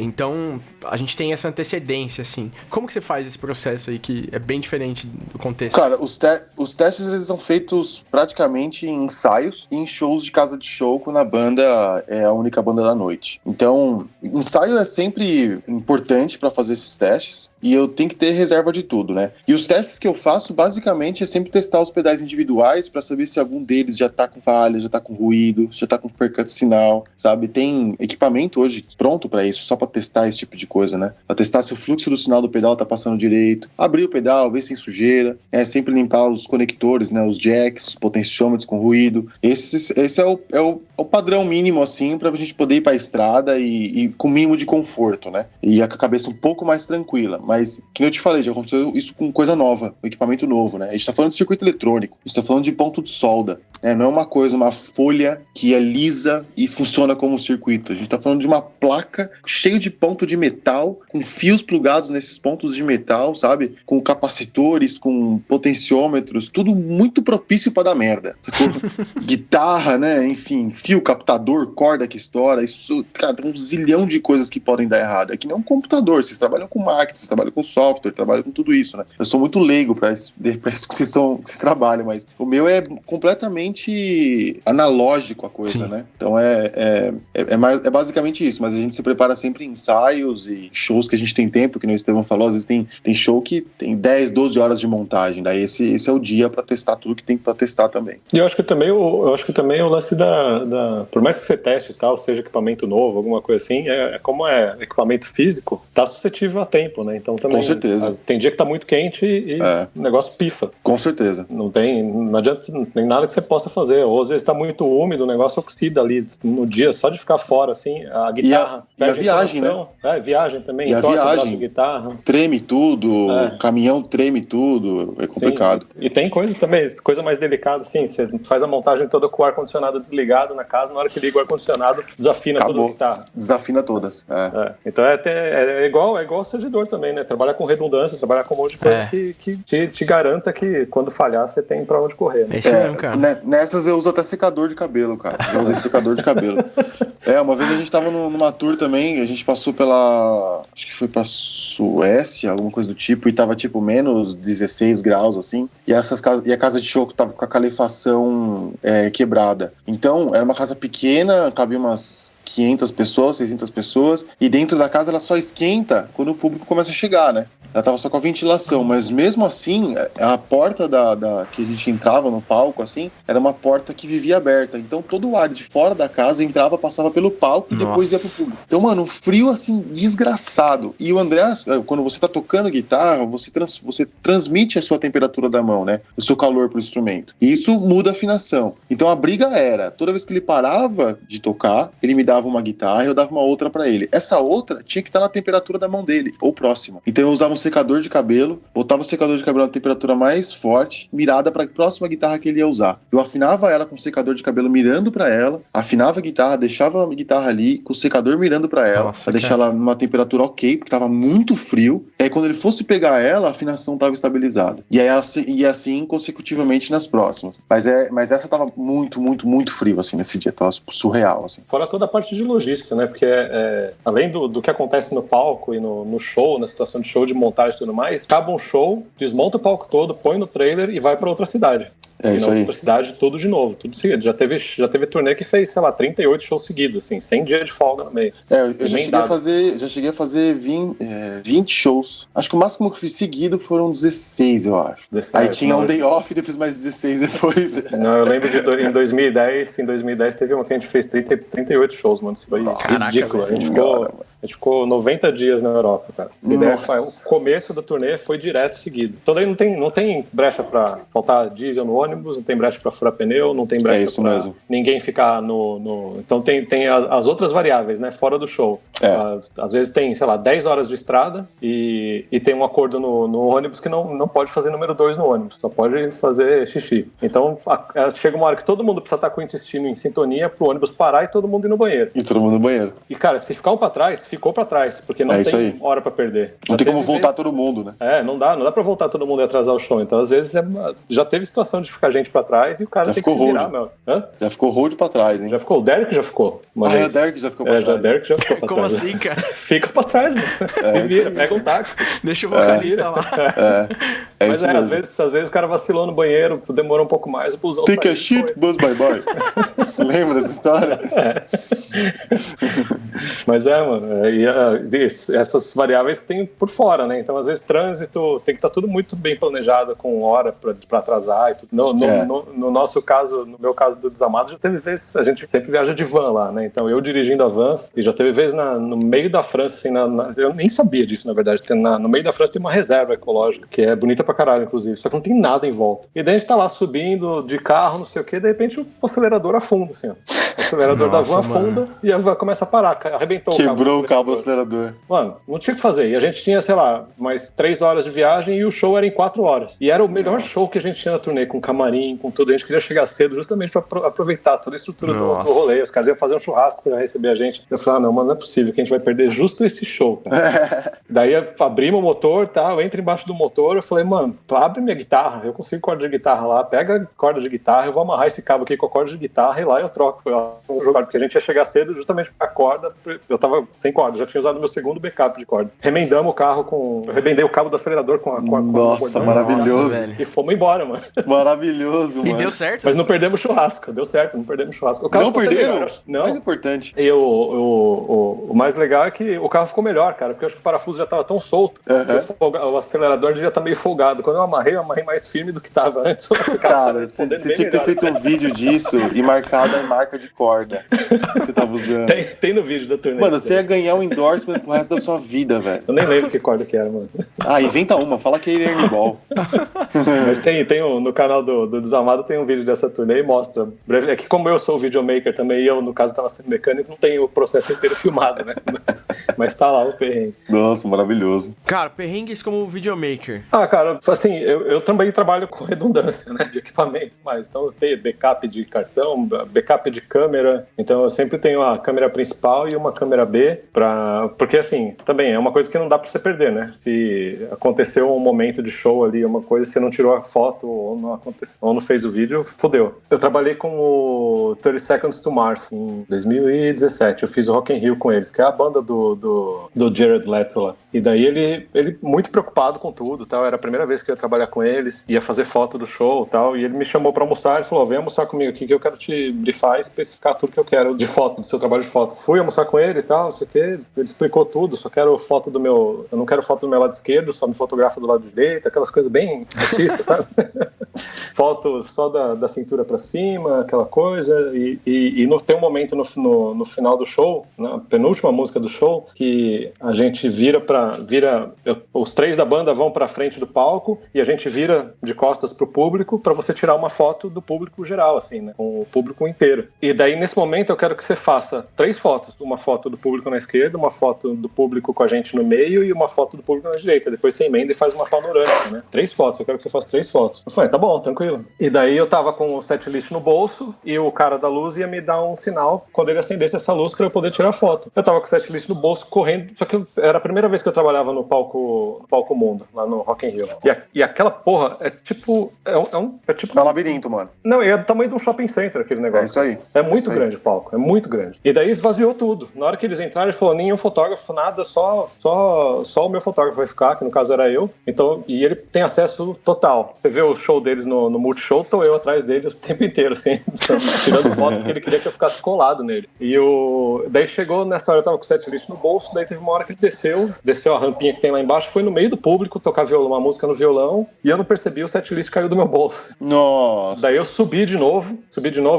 Então, a gente tem essa antecedência, assim. Como que você faz esse processo aí, que é bem diferente do contexto? Cara, os testes, eles são feitos praticamente em ensaios e em shows de casa de show, quando a banda é a única banda da noite. Então, ensaio é sempre importante para fazer esses testes, e eu tenho que ter reserva de tudo, né? E os testes que eu faço, basicamente, é sempre testar os pedais individuais para saber se algum deles já tá com falha, já tá com ruído, já tá com perca de sinal, sabe? Tem equipamento hoje pronto para isso, só para testar esse tipo de coisa, né? Para testar se o fluxo do sinal do pedal tá passando direito, abrir o pedal, ver se tem sujeira, sempre limpar os conectores, né? Os jacks, os potenciômetros com ruído. Esse é o padrão mínimo, assim, pra gente poder ir pra estrada e com o mínimo de conforto, né? E com a cabeça um pouco mais tranquila. Mas, que eu te falei, já aconteceu isso com coisa nova, um equipamento novo, né? A gente tá falando de circuito eletrônico, a gente tá falando de ponto de solda, né? Não é uma coisa, uma folha que é lisa e funciona como um circuito. A gente tá falando de uma placa cheia de ponto de metal, com fios plugados nesses pontos de metal, sabe? Com capacitores, com potenciômetros, tudo muito propício pra dar merda, sacou? Guitarra, né? Enfim, fio, captador, corda que estoura, isso, cara, tem um zilhão de coisas que podem dar errado. É que nem um computador, vocês trabalham com máquina, vocês trabalham com software, trabalham com tudo isso, né? Eu sou muito leigo pra isso que vocês trabalham, mas o meu é completamente analógico a coisa, Sim. né? Então é basicamente isso, mas a gente se prepara sempre em ensaios e shows que a gente tem tempo, que nem o Estevão falou, às vezes tem show que tem 10, 12 horas de montagem, daí esse é o dia pra testar tudo que tem pra testar também. E eu acho que também o lance por mais que você teste e tal, seja equipamento novo, alguma coisa assim, como é equipamento físico, tá suscetível a tempo, né? Então também. Com certeza. Tem dia que tá muito quente e o negócio pifa. Com certeza. Não adianta, não tem nada que você possa fazer. Ou às vezes tá muito úmido, o negócio oxida ali no dia, só de ficar fora, assim, a guitarra. E a viagem, né? Viagem também. E a viagem. Guitarra. Treme tudo, o caminhão treme tudo, é complicado. Sim. E tem coisa também, coisa mais delicada, assim, você faz a montagem toda com o ar-condicionado desligado na casa, na hora que liga o ar-condicionado, desafina toda a guitarra. Desafina todas. Então é igual o servidor também, né? Trabalhar com redundância, trabalhar com um monte de coisas que te garanta que quando falhar você tem pra onde correr. Né? É isso mesmo, cara. Nessas eu uso até secador de cabelo, cara. Eu usei secador de cabelo. Uma vez a gente tava numa tour também, a gente passou acho que foi pra Suécia, alguma coisa do tipo, e tava tipo menos 16 graus, assim, e a casa de show tava com a calefação quebrada. Então, era uma casa pequena, cabia umas 500 pessoas, 600 pessoas, e dentro da casa ela só esquenta quando o público começa a chegar, né? Ela tava só com a ventilação, mas mesmo assim, a porta que a gente entrava no palco, assim, era uma porta que vivia aberta. Então todo o ar de fora da casa entrava, passava pelo palco e depois ia pro público. Então, mano, um frio, assim, desgraçado. E o André, quando você tá tocando guitarra, você transmite a sua temperatura da mão, né? O seu calor pro instrumento. E isso muda a afinação. Então a briga era, toda vez que ele parava de tocar, ele me dava uma guitarra e eu dava uma outra pra ele. Essa outra tinha que estar na temperatura da mão dele, ou próxima. Então eu usava um secador de cabelo, botava o secador de cabelo na temperatura mais forte, mirada para a próxima guitarra que ele ia usar. Eu afinava ela com o secador de cabelo mirando para ela, afinava a guitarra, deixava a guitarra ali com o secador mirando para ela, para deixar ela numa temperatura ok, porque tava muito frio. E aí quando ele fosse pegar ela, a afinação tava estabilizada. E aí ia assim consecutivamente nas próximas. Mas essa tava muito, muito, muito frio assim nesse dia, tava surreal assim. Fora toda a parte de logística, né? Porque além do que acontece no palco e no show, na situação de show de montagem e tudo mais, acaba um show, desmonta o palco todo, põe no trailer e vai pra outra cidade. É isso na aí. outra cidade, tudo de novo, tudo seguido. Já teve turnê que fez, sei lá, 38 shows seguidos, assim, 100 dias de folga no meio. Eu já cheguei a fazer 20 shows. Acho que o máximo que eu fiz seguido foram 16, eu acho. 17, aí tinha um day off e eu fiz mais 16 depois. Não, eu lembro em 2010 teve uma que a gente fez 38 shows, mano. Isso foi ridículo. A gente ficou 90 dias na Europa, cara. O começo da turnê foi direto seguido. Então daí não tem brecha pra faltar diesel no ônibus, não tem brecha pra furar pneu, não tem brecha pra mesmo. Ninguém ficar no... Então tem as outras variáveis, né, fora do show. Às vezes tem, sei lá, 10 horas de estrada e tem um acordo no ônibus que não pode fazer número 2 no ônibus, só pode fazer xixi. Então chega uma hora que todo mundo precisa estar com o intestino em sintonia pro ônibus parar e todo mundo ir no banheiro. E, cara, se ficar um pra trás, ficou pra trás, porque não tem hora pra perder. Não tem como voltar todo mundo, né? Não dá pra voltar todo mundo e atrasar o show. Então, às vezes, já teve situação de ficar gente pra trás e o cara tem que se virar, meu. Já ficou road pra trás, hein? Já ficou. O Derek já ficou. O Derek já ficou pra trás. O Derek já ficou pra Como trás. assim, cara? Fica pra trás, mano. Se vira, pega um táxi. Deixa o vocalista lá. Mas às vezes o cara vacilou no banheiro, demorou um pouco mais, o busão Take a shit, buzz bye bye. Lembra essa história? Mas mano, essas variáveis que tem por fora, né? Então, às vezes, trânsito tem que estar tudo muito bem planejado, com hora pra atrasar e tudo. No nosso caso, no meu caso do Desamado, já teve vezes, a gente sempre viaja de van lá, né? Então, eu dirigindo a van, e já teve vezes no meio da França, assim, eu nem sabia disso, na verdade. No meio da França tem uma reserva ecológica, que é bonita pra caralho, inclusive, só que não tem nada em volta. E daí a gente tá lá subindo de carro, não sei o quê, de repente o acelerador afunda, assim, ó. O acelerador da van afunda e a van começa a parar, arrebentou Quebrou o cabo do acelerador. Mano, não tinha o que fazer. E a gente tinha, sei lá, mais 3 horas de viagem e o show era em 4 horas. E era o melhor show que a gente tinha na turnê, com camarim, com tudo. A gente queria chegar cedo justamente pra aproveitar toda a estrutura do rolê. Os caras iam fazer um churrasco pra receber a gente. Eu falei, não, mano, não é possível que a gente vai perder justo esse show, cara. Daí abrimos o motor, tá? Eu entro embaixo do motor, eu falei, mano, abre minha guitarra, eu consigo corda de guitarra lá, pega a corda de guitarra, eu vou amarrar esse cabo aqui com a corda de guitarra e lá eu troco. Porque a gente ia chegar cedo justamente com a corda, eu tava sem corda, já tinha usado meu segundo backup de corda. Remendamos o carro eu remendei o cabo do acelerador com a Nossa, maravilhoso. Nossa, e fomos embora, mano. Maravilhoso, mano. E deu certo? Mas não perdemos churrasco, deu certo, não perdemos churrasco. O carro não perderam? Melhor, não. Mais importante. E o mais legal é que o carro ficou melhor, cara, porque eu acho que o parafuso já tava tão solto, o acelerador devia estar meio folgado. Quando eu amarrei mais firme do que tava antes. Cara, você tinha que ter feito um vídeo disso e marcado a marca de corda que você tava usando. Tem no vídeo da turnê. Mano, você ia ganhar um endorsement pro resto da sua vida, velho. Eu nem lembro que corda que era, mano. Inventa uma, fala que é Ernie Ball. Mas tem no canal do Desamado tem um vídeo dessa turnê e mostra. É que como eu sou videomaker também, e eu, no caso, tava sendo mecânico, não tem o processo inteiro filmado, né? Mas tá lá o perrengue. Nossa, maravilhoso. Cara, perrengues como videomaker. Cara, assim, eu também trabalho com redundância, né, de equipamento, mas então eu tenho backup de cartão, backup de câmera, então eu sempre tenho a câmera principal e uma câmera B, porque assim, também é uma coisa que não dá pra você perder, né? Se aconteceu um momento de show ali, uma coisa, você não tirou a foto ou não fez o vídeo, fodeu. Eu trabalhei com o 30 Seconds to Mars em 2017, eu fiz o Rock in Rio com eles, que é a banda do Jared Leto lá. E daí ele muito preocupado com tudo, tal. Era a primeira vez que eu ia trabalhar com eles, ia fazer foto do show, tal. E ele me chamou pra almoçar, ele falou, vem almoçar comigo aqui que eu quero te brifar e especificar tudo que eu quero de foto, do seu trabalho de foto. Fui almoçar com ele e tal, não sei o quê. Ele explicou tudo, eu não quero foto do meu lado esquerdo, só me fotografa do lado direito, aquelas coisas bem artistas, sabe? Foto só da cintura pra cima, aquela coisa. E tem um momento no final do show, na penúltima música do show, que a gente os 3 da banda vão pra frente do palco e a gente vira de costas pro público pra você tirar uma foto do público geral, assim, né? Com o público inteiro. E daí, nesse momento, eu quero que você faça 3 fotos. Uma foto do público na esquerda, uma foto do público com a gente no meio e uma foto do público na direita. Depois você emenda e faz uma panorâmica, né? 3 fotos, eu quero que você faça 3 fotos. Eu falei, tá bom, tranquilo. E daí eu tava com o setlist no bolso e o cara da luz ia me dar um sinal quando ele acendesse essa luz pra eu poder tirar foto. Eu tava com o setlist no bolso, correndo, só que era a primeira vez que eu trabalhava no palco Mundo, lá no Rock in Rio. E aquela porra é tipo... É tipo um labirinto, mano. Não, é do tamanho de um shopping center aquele negócio. É isso aí. É muito grande o palco, é muito grande. E daí esvaziou tudo. Na hora que eles entraram, ele falou, nenhum fotógrafo, nada, só o meu fotógrafo vai ficar, que no caso era eu. Então, e ele tem acesso total. Você vê o show deles no Multishow, tô eu atrás dele o tempo inteiro, assim, tirando foto, porque ele queria que eu ficasse colado nele. E daí chegou, nessa hora eu tava com o setlist no bolso, daí teve uma hora que ele desceu a rampinha que tem lá embaixo, foi no meio do público tocar uma música no violão, e eu não percebi, o setlist caiu do meu bolso. Nossa! Daí eu subi de novo,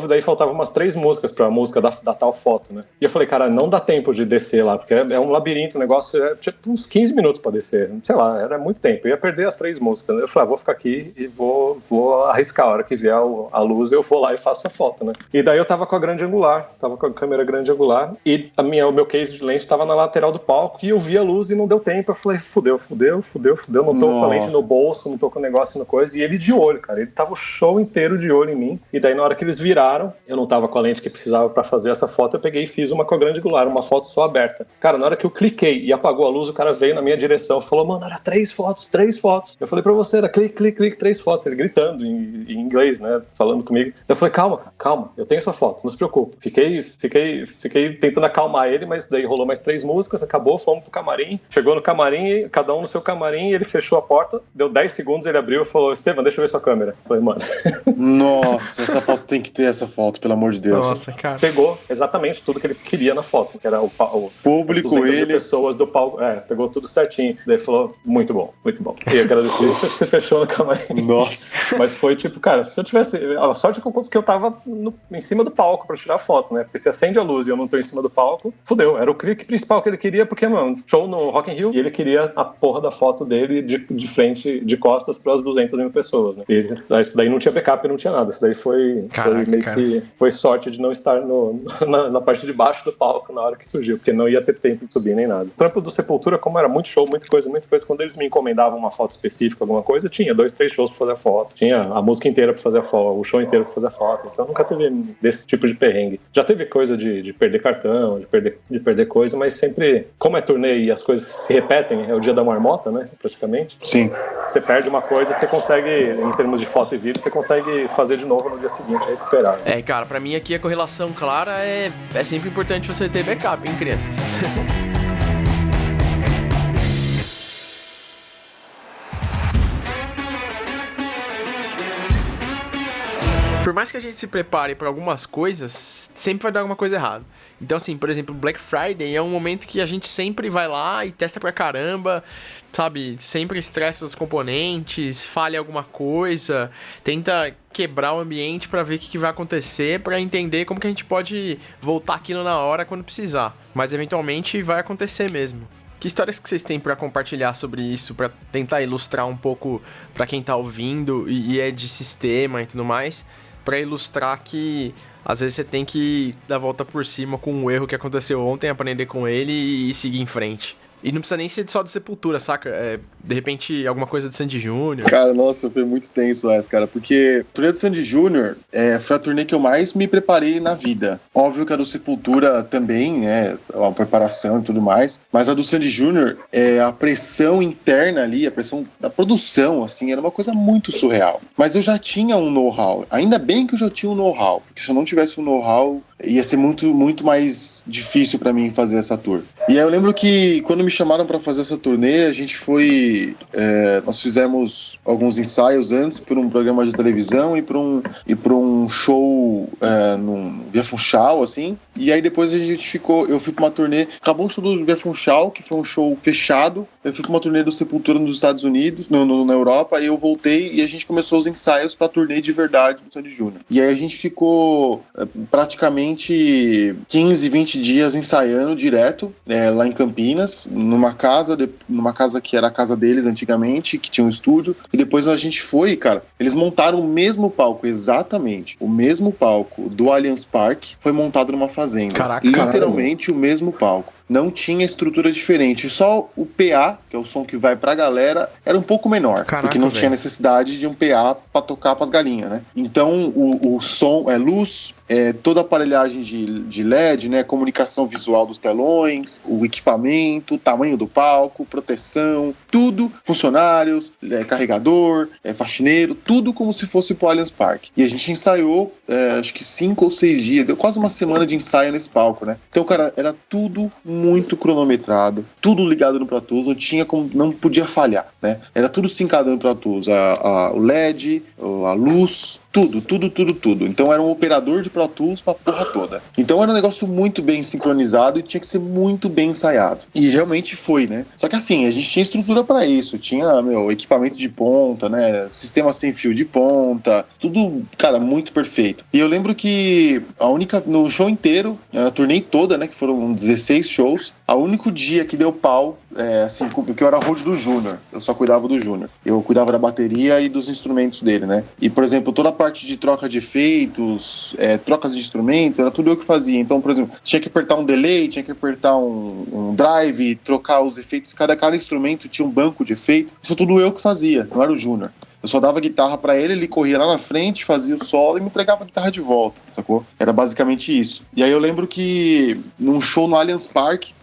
daí faltavam umas 3 músicas pra música da tal foto, né? E eu falei, cara, não dá tempo de descer lá, porque é um labirinto, o negócio é tipo uns 15 minutos pra descer, sei lá, era muito tempo, eu ia perder as 3 músicas. Eu falei, vou ficar aqui e vou arriscar, a hora que vier a luz eu vou lá e faço a foto, né? E daí eu tava com a grande angular, tava com a câmera grande angular, e o meu case de lente tava na lateral do palco, e eu vi a luz e não deu tempo, eu falei, fudeu, não tô com a lente no bolso, não tô com o negócio no coisa, e ele de olho, cara, ele tava o show inteiro de olho em mim, e daí na hora que eles viraram, eu não tava com a lente que precisava pra fazer essa foto, eu peguei e fiz uma com a grande angular, uma foto só aberta. Cara, na hora que eu cliquei e apagou a luz, o cara veio na minha direção, falou, mano, era 3 fotos. Eu falei pra você, era clique, 3 fotos, ele gritando em inglês, né, falando comigo. Eu falei, calma, eu tenho sua foto, não se preocupe. Fiquei tentando acalmar ele, mas daí rolou mais 3 músicas, acabou, fomos pro camarim, chegou no camarim, cada um no seu camarim, ele fechou a porta, deu 10 segundos, ele abriu e falou, Estevam, deixa eu ver sua câmera. Eu falei, mano... Nossa, essa foto tem que ter essa foto, pelo amor de Deus. Nossa, cara. Pegou exatamente tudo que ele queria na foto, que era o público, ele... pessoas do palco, pegou tudo certinho. Daí falou, muito bom. E agradeci, você fechou no camarim. Nossa. Mas foi tipo, cara, se eu tivesse... A sorte que eu tava em cima do palco pra tirar foto, né? Porque se acende a luz e eu não tô em cima do palco, fudeu. Era o clique principal que ele queria, porque, mano, show no Rock in Rio, e ele queria a porra da foto dele de frente, de costas pras 200 mil pessoas, né? E isso daí não tinha backup, não tinha nada. Isso daí foi meio que... Foi sorte de não estar na parte de baixo do palco na hora que surgiu, porque não ia ter tempo de subir nem nada. O trampo do Sepultura, como era muito show, muita coisa, quando eles me encomendavam uma foto específica, alguma coisa, tinha 2, 3 shows pra fazer a foto, tinha a música inteira pra fazer a foto, o show inteiro pra fazer a foto, então nunca teve desse tipo de perrengue. Já teve coisa de perder cartão, de perder coisa, mas sempre, como é turnê e as coisas se repetem, é o dia da marmota, né, praticamente. Sim. Você perde uma coisa, você consegue, em termos de foto e vídeo, você consegue fazer de novo no dia seguinte, recuperar. Cara, pra mim aqui a correlação clara é sempre importante você ter backup, hein, crianças? Por mais que a gente se prepare para algumas coisas, sempre vai dar alguma coisa errada. Então, assim, por exemplo, Black Friday é um momento que a gente sempre vai lá e testa pra caramba, sabe? Sempre estressa os componentes, falha alguma coisa, tenta quebrar o ambiente para ver o que vai acontecer, para entender como que a gente pode voltar aquilo na hora quando precisar. Mas, eventualmente, vai acontecer mesmo. Que histórias que vocês têm para compartilhar sobre isso, para tentar ilustrar um pouco para quem tá ouvindo e é de sistema e tudo mais, para ilustrar que às vezes você tem que dar a volta por cima com um erro que aconteceu ontem, aprender com ele e seguir em frente. E não precisa nem ser só do Sepultura, saca? De repente, alguma coisa de Sandy Júnior. Cara, nossa, foi muito tenso essa, cara. Porque a turnê do Sandy Júnior foi a turnê que eu mais me preparei na vida. Óbvio que a do Sepultura também, né? A preparação e tudo mais. Mas a do Sandy Júnior, a pressão interna ali, a pressão da produção, assim, era uma coisa muito surreal. Mas eu já tinha um know-how. Ainda bem que eu já tinha um know-how. Porque se eu não tivesse um know-how, ia ser muito, muito mais difícil pra mim fazer essa tour. E aí eu lembro que quando me chamaram pra fazer essa turnê, a gente foi... nós fizemos alguns ensaios antes por um programa de televisão e por um show no Via Funchal, assim. E aí depois eu fui pra uma turnê... Acabou o show do Via Funchal, que foi um show fechado. Eu fui pra uma turnê do Sepultura nos Estados Unidos, na Europa, e eu voltei e a gente começou os ensaios pra turnê de verdade do Sandy Júnior. E aí a gente ficou praticamente 15, 20 dias ensaiando direto, lá em Campinas, numa casa que era a casa deles antigamente, que tinha um estúdio, e depois a gente foi, cara, eles montaram o mesmo palco, exatamente, o mesmo palco do Allianz Parque foi montado numa fazenda. Caraca, literalmente o mesmo palco. não tinha estrutura diferente. Só o PA, que é o som que vai pra galera, era um pouco menor. Caraca, porque não tinha necessidade de um PA pra tocar pras galinhas, né? Então, o som é luz, toda a aparelhagem de LED, né? Comunicação visual dos telões, o equipamento, o tamanho do palco, proteção, tudo, funcionários, carregador, faxineiro, tudo como se fosse pro Allianz Parque. E a gente ensaiou, acho que 5 ou 6 dias, deu quase uma semana de ensaio nesse palco, né? Então, cara, era tudo muito cronometrado, tudo ligado no Pro Tools, não podia falhar, né? Era tudo sincado no Pro Tools, o LED, a luz, tudo. Então era um operador de Pro Tools pra porra toda. Então era um negócio muito bem sincronizado e tinha que ser muito bem ensaiado. E realmente foi, né? Só que assim, a gente tinha estrutura pra isso. Tinha, equipamento de ponta, né? Sistema sem fio de ponta. Tudo, cara, muito perfeito. E eu lembro que no show inteiro, a turnê toda, né? Que foram 16 shows. O único dia que deu pau, assim, porque eu era road do Júnior. Eu só cuidava do Júnior. Eu cuidava da bateria e dos instrumentos dele, né? E, por exemplo, toda a parte de troca de efeitos, trocas de instrumento, era tudo eu que fazia. Então, por exemplo, tinha que apertar um delay, tinha que apertar um drive, trocar os efeitos. Cada instrumento tinha um banco de efeito. Isso tudo eu que fazia, não era o Júnior. Eu só dava a guitarra pra ele corria lá na frente, fazia o solo e me entregava a guitarra de volta, sacou? Era basicamente isso. E aí eu lembro que num show no Allianz Parque,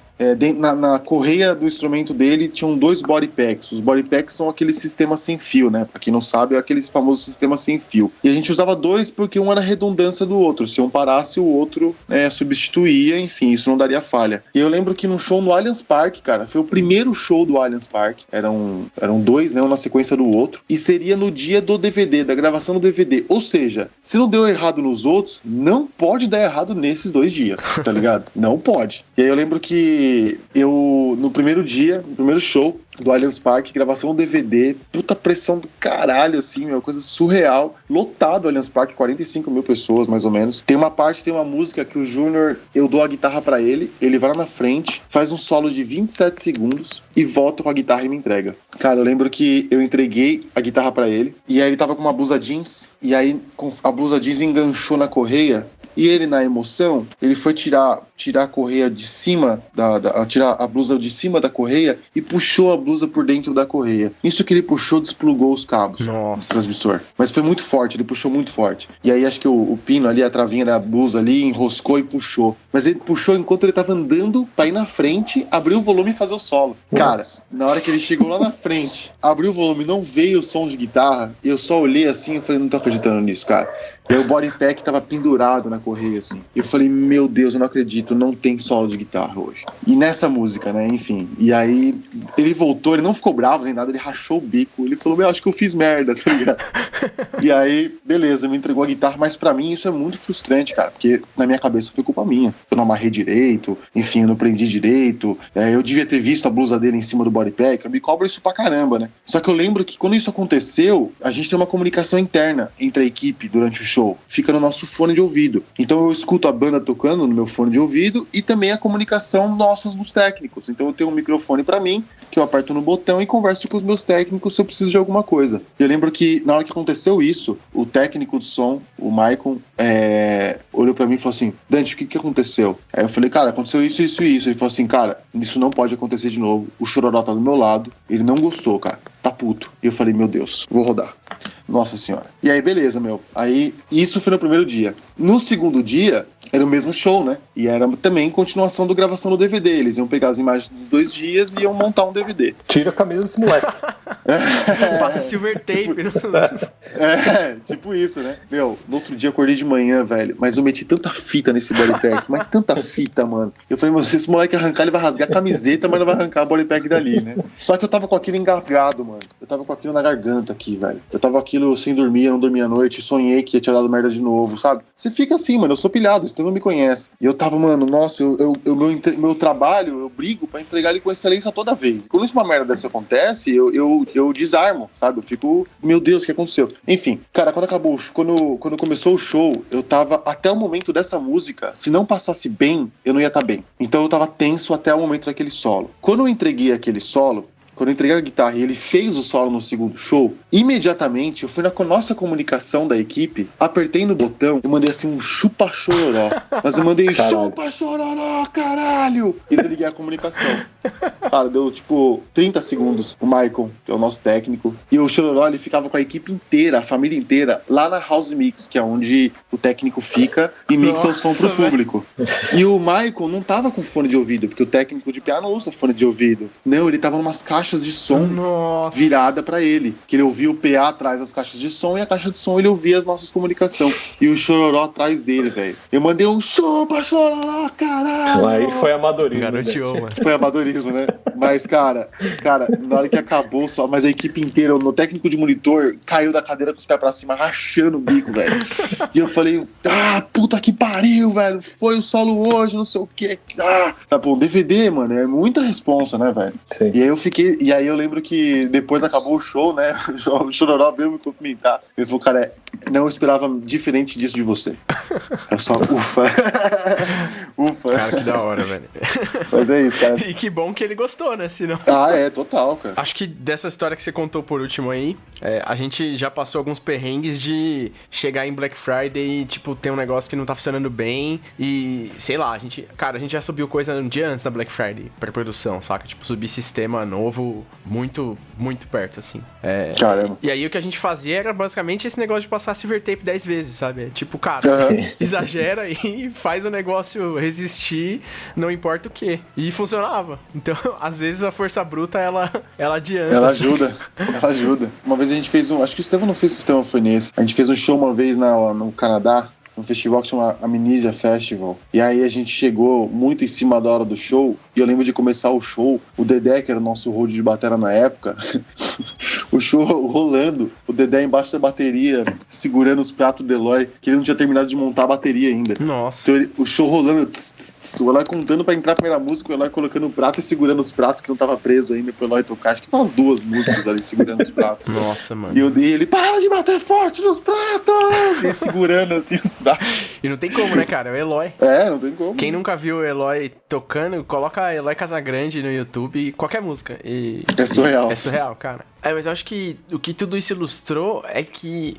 na correia do instrumento dele tinham 2 body packs. Os body packs são aquele sistema sem fio, né? Pra quem não sabe, é aquele famoso sistema sem fio. E a gente usava 2 porque um era redundância do outro. Se um parasse, o outro substituía, enfim, isso não daria falha. E eu lembro que num show no Allianz Parque, cara, foi o primeiro show do Allianz Parque. Eram 2, né? Um na sequência do outro. E seria no dia do DVD, da gravação do DVD. Ou seja, se não deu errado nos outros, não pode dar errado nesses 2 dias, tá ligado? Não pode. E aí eu lembro que no primeiro dia, no primeiro show do Allianz Parque, gravação do DVD, puta pressão do caralho, assim, uma coisa surreal, lotado o Allianz Parque, 45 mil pessoas, mais ou menos. Tem uma música que o Júnior, eu dou a guitarra pra ele vai lá na frente, faz um solo de 27 segundos e volta com a guitarra e me entrega. Cara, eu lembro que eu entreguei a guitarra pra ele, e aí ele tava com uma blusa jeans, e aí a blusa jeans enganchou na correia, e ele, na emoção, ele foi tirar a correia de cima, tirar a blusa de cima da correia e puxou a blusa por dentro da correia. Isso que ele puxou, desplugou os cabos do transmissor. Mas foi muito forte, ele puxou muito forte. E aí acho que o pino ali, a travinha da blusa ali, enroscou e puxou. Mas ele puxou enquanto ele tava andando pra ir na frente, abrir o volume e fazer o solo. Cara, na hora que ele chegou lá na frente, abriu o volume, não veio o som de guitarra, eu só olhei assim e falei, não tô acreditando nisso, cara. E aí o body pack tava pendurado na correia, assim. Eu falei, meu Deus, eu não acredito, não tem solo de guitarra hoje. E nessa música, né, enfim. E aí ele voltou, ele não ficou bravo nem nada, ele rachou o bico. Ele falou, acho que eu fiz merda, tá ligado? E aí, beleza, me entregou a guitarra, mas pra mim isso é muito frustrante, cara, porque na minha cabeça foi culpa minha. Eu não amarrei direito, enfim, eu não prendi direito, eu devia ter visto a blusa dele em cima do body pack, eu me cobro isso pra caramba, né? Só que eu lembro que quando isso aconteceu, a gente tem uma comunicação interna entre a equipe durante o show. Fica no nosso fone de ouvido. Então eu escuto a banda tocando no meu fone de ouvido e também a comunicação nossas dos técnicos. Então eu tenho um microfone pra mim, que eu aperto no botão e converso com os meus técnicos se eu preciso de alguma coisa. Eu lembro que na hora que aconteceu isso, o técnico de som, o Maicon, olhou pra mim e falou assim, Dante, o que aconteceu? Aí eu falei, cara, aconteceu isso, isso e isso. Ele falou assim, cara, isso não pode acontecer de novo. O Chororó tá do meu lado, ele não gostou, cara. Tá puto. E eu falei, meu Deus, vou rodar. Nossa senhora. E aí, beleza, meu. Aí, isso foi no primeiro dia. No segundo dia, era o mesmo show, né? E era também continuação da gravação do DVD. Eles iam pegar as imagens dos 2 dias e iam montar um DVD. Tira a camisa desse moleque. Passa silver tape. Tipo isso, né? Meu, no outro dia eu acordei de manhã, velho, mas eu meti tanta fita nesse bodypack, mas tanta fita, mano. Eu falei, mas se esse moleque arrancar, ele vai rasgar a camiseta, mas não vai arrancar o bodypack dali, né? Só que eu tava com aquilo engasgado, mano. Eu tava com aquilo na garganta aqui, velho. Eu tava aquilo sem dormir, eu não dormia à noite, sonhei que ia tinha dado merda de novo, sabe? Você fica assim, mano, eu sou pilhado, você não me conhece. E eu tava, mano, nossa, meu trabalho, eu brigo pra entregar ele com excelência toda vez. Quando uma merda dessa acontece, eu desarmo, sabe? Eu fico, meu Deus, o que aconteceu? Enfim, cara, quando começou o show, eu tava, até o momento dessa música, se não passasse bem, eu não ia estar bem. Então eu tava tenso até o momento daquele solo. Quando eu entreguei aquele solo, quando eu entreguei a guitarra e ele fez o solo no segundo show, imediatamente eu fui na nossa comunicação da equipe, apertei no botão e mandei assim um chupa-chororó. Mas eu mandei chupa-chororó, caralho! E desliguei a comunicação. Cara, deu tipo 30 segundos. O Michael, que é o nosso técnico, e o Chororó, ele ficava com a equipe inteira, a família inteira, lá na House Mix, que é onde o técnico fica e mixa o som pro público. E o Michael não tava com fone de ouvido, porque o técnico de piano não usa fone de ouvido. Não, ele tava numas caixas de som virada pra ele, que ele ouvia o PA atrás das caixas de som e a caixa de som ele ouvia as nossas comunicações. E o Chororó atrás dele, velho. Eu mandei um chupa, Chororó, caralho! Aí foi amadorismo. Garoteou, mano. Foi amadorismo, né? Mas, cara, na hora que acabou só, mas a equipe inteira, o técnico de monitor caiu da cadeira com os pés pra cima, rachando o bico, velho. E eu falei, puta que pariu, velho, foi o solo hoje, não sei o quê. Pô, DVD, mano, é muita responsa, né, velho? Sim. E aí eu lembro que depois acabou o show, né, o Chororó veio me cumprimentar. Ele falou, cara, não esperava diferente disso de você. Eu só, ufa. Ufa. Cara, que da hora, velho. Mas é isso, cara. E que bom que ele gostou, né? Senão... Total, cara. Acho que dessa história que você contou por último aí, a gente já passou alguns perrengues de chegar em Black Friday e, tipo, ter um negócio que não tá funcionando bem e, sei lá, a gente já subiu coisa um dia antes da Black Friday, pré-produção, saca? Tipo, subir sistema novo muito, muito perto, assim. Caramba. E aí o que a gente fazia era basicamente esse negócio de passar silver tape 10 vezes, sabe? Tipo, cara, exagera e faz o negócio resistir, não importa o quê. E funcionava. Então, às vezes a força bruta, ela adianta. Ela ajuda. Uma vez a gente fez acho que o Estevão, não sei se o Estevão foi nesse, a gente fez um show uma vez no Canadá, um festival que chama Amnesia Festival. E aí a gente chegou muito em cima da hora do show, e eu lembro de começar o show, o Dedé, que era o nosso road de batera na época, o show rolando, o Dedé embaixo da bateria, segurando os pratos do Eloy, que ele não tinha terminado de montar a bateria ainda. Nossa. Então o show rolando, o Eloy contando pra entrar a primeira música, o Eloy colocando o prato e segurando os pratos, que não tava preso ainda pro Eloy tocar. Acho que umas 2 músicas ali segurando os pratos. Nossa, mano. E eu dei ele, para de bater forte nos pratos! E segurando assim os pratos. E não tem como, né, cara? É o Eloy. Não tem como. Quem nunca viu o Eloy tocando, coloca Eloy Casagrande no YouTube, qualquer música. É surreal. É surreal, cara. Mas eu acho que o que tudo isso ilustrou é que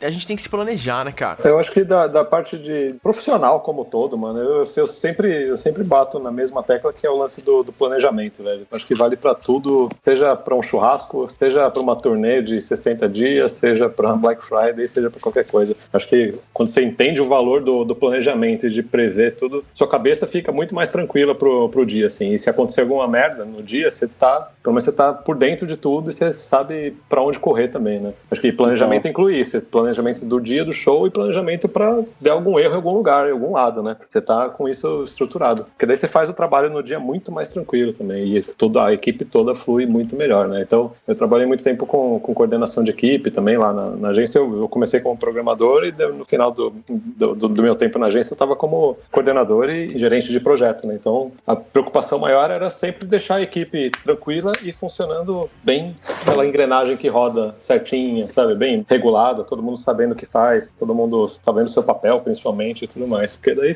a gente tem que se planejar, né, cara? Eu acho que da parte de profissional como um todo, mano, eu sempre bato na mesma tecla, que é o lance do planejamento, velho. Acho que vale pra tudo, seja pra um churrasco, seja pra uma turnê de 60 dias, seja pra Black Friday, seja pra qualquer coisa. Acho que quando você entende o valor do planejamento e de prever tudo, sua cabeça fica muito mais tranquila pro dia, assim. E se acontecer alguma merda no dia, pelo menos você tá por dentro de tudo e você sabe pra onde correr também, né? Acho que planejamento inclui isso, planejamento do dia do show e planejamento pra der algum erro em algum lugar, em algum lado, né? Você tá com isso estruturado. Porque daí você faz o trabalho no dia muito mais tranquilo também, e a equipe toda flui muito melhor, né? Então, eu trabalhei muito tempo com coordenação de equipe também lá na agência. Eu comecei como programador e no final do meu tempo na agência eu tava como coordenador e gerente de projeto, né? Então, a preocupação maior era sempre deixar a equipe tranquila e funcionando bem, aquela engrenagem que roda certinha, sabe? Bem regulada, todo mundo sabendo o que faz, todo mundo sabendo o seu papel, principalmente, e tudo mais. Porque daí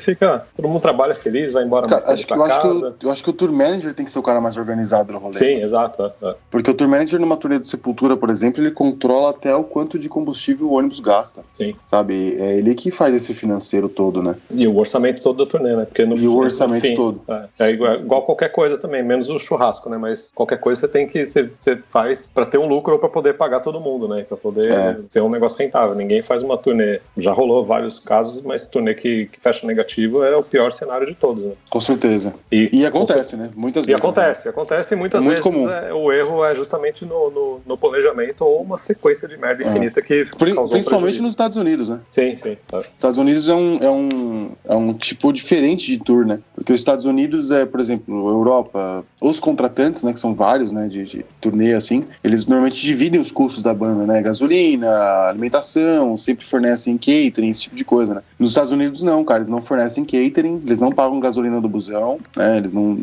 todo mundo trabalha feliz, vai embora mais cedo pra casa. Eu acho que o tour manager tem que ser o cara mais organizado no rolê. Sim, exato. Porque o tour manager numa turnê do Sepultura, por exemplo, ele controla até o quanto de combustível o ônibus gasta. Sim. Sabe? É ele que faz esse financeiro todo, né? E o orçamento todo da turnê, né? Porque o orçamento todo. É igual qualquer coisa também, menos o churrasco, né? Mas qualquer coisa você faz pra ter um lucro ou pra poder pagar todo mundo, né? Pra poder ser um negócio rentável. Ninguém faz uma turnê. Já rolou vários casos, mas turnê que fecha negativo é o pior cenário de todos, né? Com certeza. E acontece, né? Muitas vezes. Acontece e muitas muito vezes comum. O erro é justamente no planejamento ou uma sequência de merda infinita que causou principalmente nos Estados Unidos, né? Sim. Estados Unidos é um tipo diferente de tour, né? Porque os Estados Unidos por exemplo, Europa, os contratantes, né, que são vários, né, de turnê, assim, eles normalmente dividem os custos da banda, né? Gasolina, alimentação, sempre fornecem catering, esse tipo de coisa, né? Nos Estados Unidos não, cara, eles não fornecem catering, eles não pagam gasolina do busão, né? Eles não,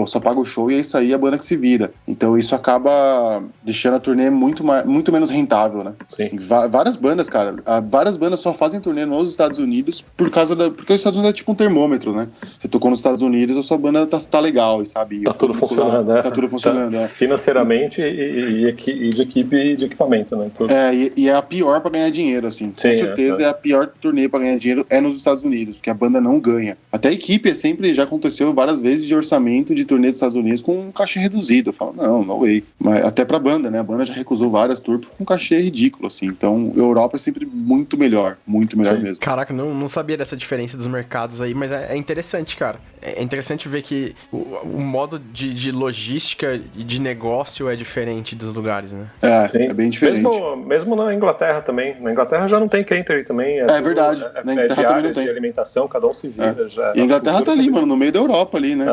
só paga o show e é isso aí, a banda que se vira. Então isso acaba deixando a turnê muito menos rentável, né? Sim. Várias bandas, cara, várias bandas só fazem turnê nos Estados Unidos porque os Estados Unidos é tipo um termômetro, né? Você tocou nos Estados Unidos, a sua banda tá legal, sabe? Tá tudo funcionando, né? Tá tudo funcionando, financeiramente e de equipe e de equipamento, né? Tudo. E é a pior pra ganhar dinheiro, assim. Com certeza é a pior turnê pra ganhar dinheiro nos Estados Unidos, porque a banda não ganha. Até a equipe já aconteceu várias vezes de orçamento de turnê dos Estados Unidos com um cachê reduzido. Eu falo, não way. Mas até pra banda, né? A banda já recusou várias tours com um cachê ridículo, assim. Então, Europa é sempre muito melhor mesmo. Caraca, não sabia dessa diferença dos mercados aí, mas é interessante, cara. É interessante ver que o modo de logística e de negócio é diferente dos lugares, né? É bem diferente. Mesmo na Inglaterra também. Na Inglaterra já não tem catering também. É verdade. Na Inglaterra também não tem. De alimentação, cada um se vira. Já, e a Inglaterra tá ali, mano, no meio da Europa ali, né?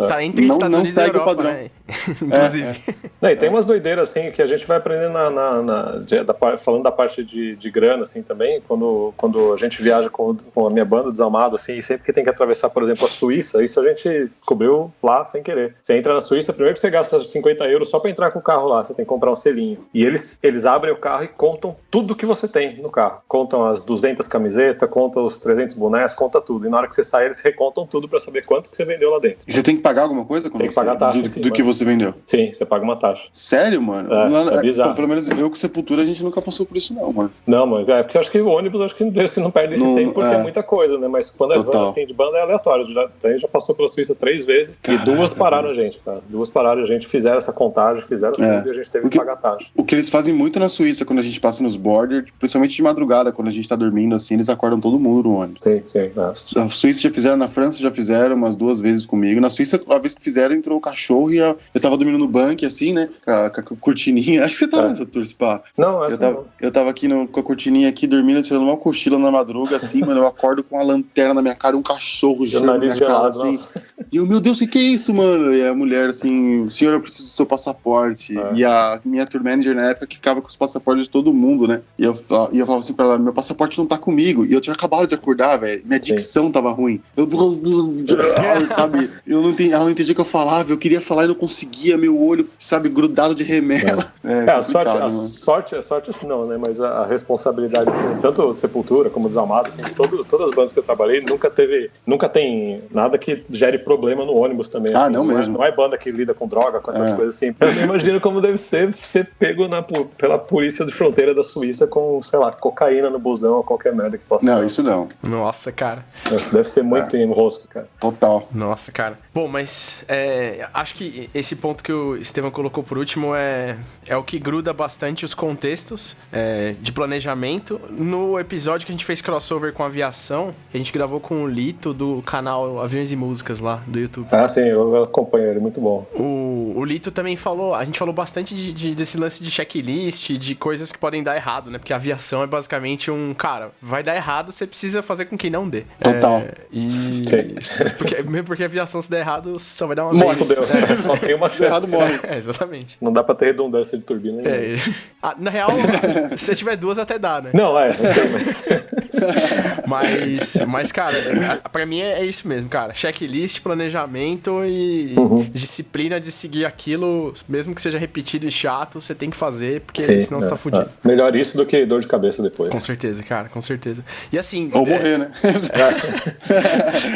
Tá entre Estados Unidos segue e Europa, o padrão. né? Inclusive. E tem umas doideiras, assim, que a gente vai aprendendo falando da parte de grana, assim, também, quando a gente viaja com a minha banda Desalmado, assim, e sempre que tem que atravessar, por exemplo, a Suíça, isso a gente descobriu lá sem querer. Você entra na Suíça, primeiro que você gasta 50 euros só pra entrar com o carro lá, você tem que comprar um selinho. E eles abrem o carro e contam tudo que você tem no carro. Contam as 200 camisetas, contam os 300 bonés, conta tudo. E na hora que você sai, eles recontam tudo pra saber quanto que você vendeu lá dentro. E você tem que pagar alguma coisa? Tem que pagar taxa. Do que você vendeu? Sim, você paga uma taxa. Sério, mano? É bizarro. Pelo menos eu com Sepultura, a gente nunca passou por isso não, mano. Não, mano, porque eu acho que o ônibus, acho que não perde esse tempo, porque é muita coisa, né? Mas quando é van, assim, de banda é aleatório. Já passou pela Suíça 3 vezes. Caraca, e 2 pararam a gente, cara. 2 pararam a gente, fizeram essa contagem, fizeram tudo e a gente teve que pagar taxa. O que eles fazem muito na Suíça, quando a gente passa nos borders, principalmente de madrugada, quando a gente tá dormindo, assim, eles acordam todo mundo no ônibus. Sim. A Suíça já fizeram, na França já fizeram umas 2 vezes comigo. Na Suíça, a vez que fizeram, entrou o cachorro e eu tava dormindo no banco, assim, né? Com a cortininha. Acho que você tava nessa tour, Spa. Não, eu tava aqui com a cortininha aqui, dormindo, tirando uma cochila na madruga, assim, mano. Eu acordo com uma lanterna na minha cara e um cachorro girando na minha cara, assim. E eu, meu Deus, o que é isso, mano? E a mulher, assim, senhor, eu preciso do seu passaporte. E a minha tour manager, na época, que ficava com os passaportes de todo mundo, né? E eu falava assim pra ela, meu passaporte não tá comigo. E eu tinha acabado de acordar, velho. Minha dicção tava ruim. Sabe? Ela não entendia o que eu falava. Eu queria falar e não conseguia. Meu olho, sabe, grudado de remela. A sorte assim, não, né? Mas a responsabilidade, assim, tanto Sepultura como Desalmado, assim, todas as bandas que eu trabalhei, nunca tem nada que gere problema no ônibus também. Assim, não mesmo. Não é banda que lida com droga, com essas coisas assim. Eu imagino como deve ser pego pela polícia de fronteira da Suíça com, sei lá, cocaína no busão ou qualquer merda que possa. Não, isso não. Nossa, cara. Deve ser muito enrosco, cara. Total. Nossa, cara. Bom, mas acho que esse ponto que o Estevão colocou por último é o que gruda bastante os contextos de planejamento. No episódio que a gente fez crossover com aviação, que a gente gravou com o Lito do canal Aviões e Músicas lá do YouTube. Sim, eu acompanho ele, muito bom. O Lito também a gente falou bastante desse lance de checklist, de coisas que podem dar errado, né? Porque a aviação é basicamente vai dar errado, você precisa fazer com que não dê. Total. Mesmo porque a aviação, se der errado, só vai dar uma morre, vez. Só tem uma chance. Errado morre. Exatamente. Não dá pra ter redundância de turbina. Na real, se você tiver 2 até dá, né? Não, eu sei, mas, cara, pra mim é isso mesmo, cara. Checklist, planejamento e disciplina de seguir aquilo, mesmo que seja repetido e chato, você tem que fazer, porque senão você tá fudido. Melhor isso do que dor de cabeça depois. Com certeza, cara, com certeza. E assim... Ou morrer, né?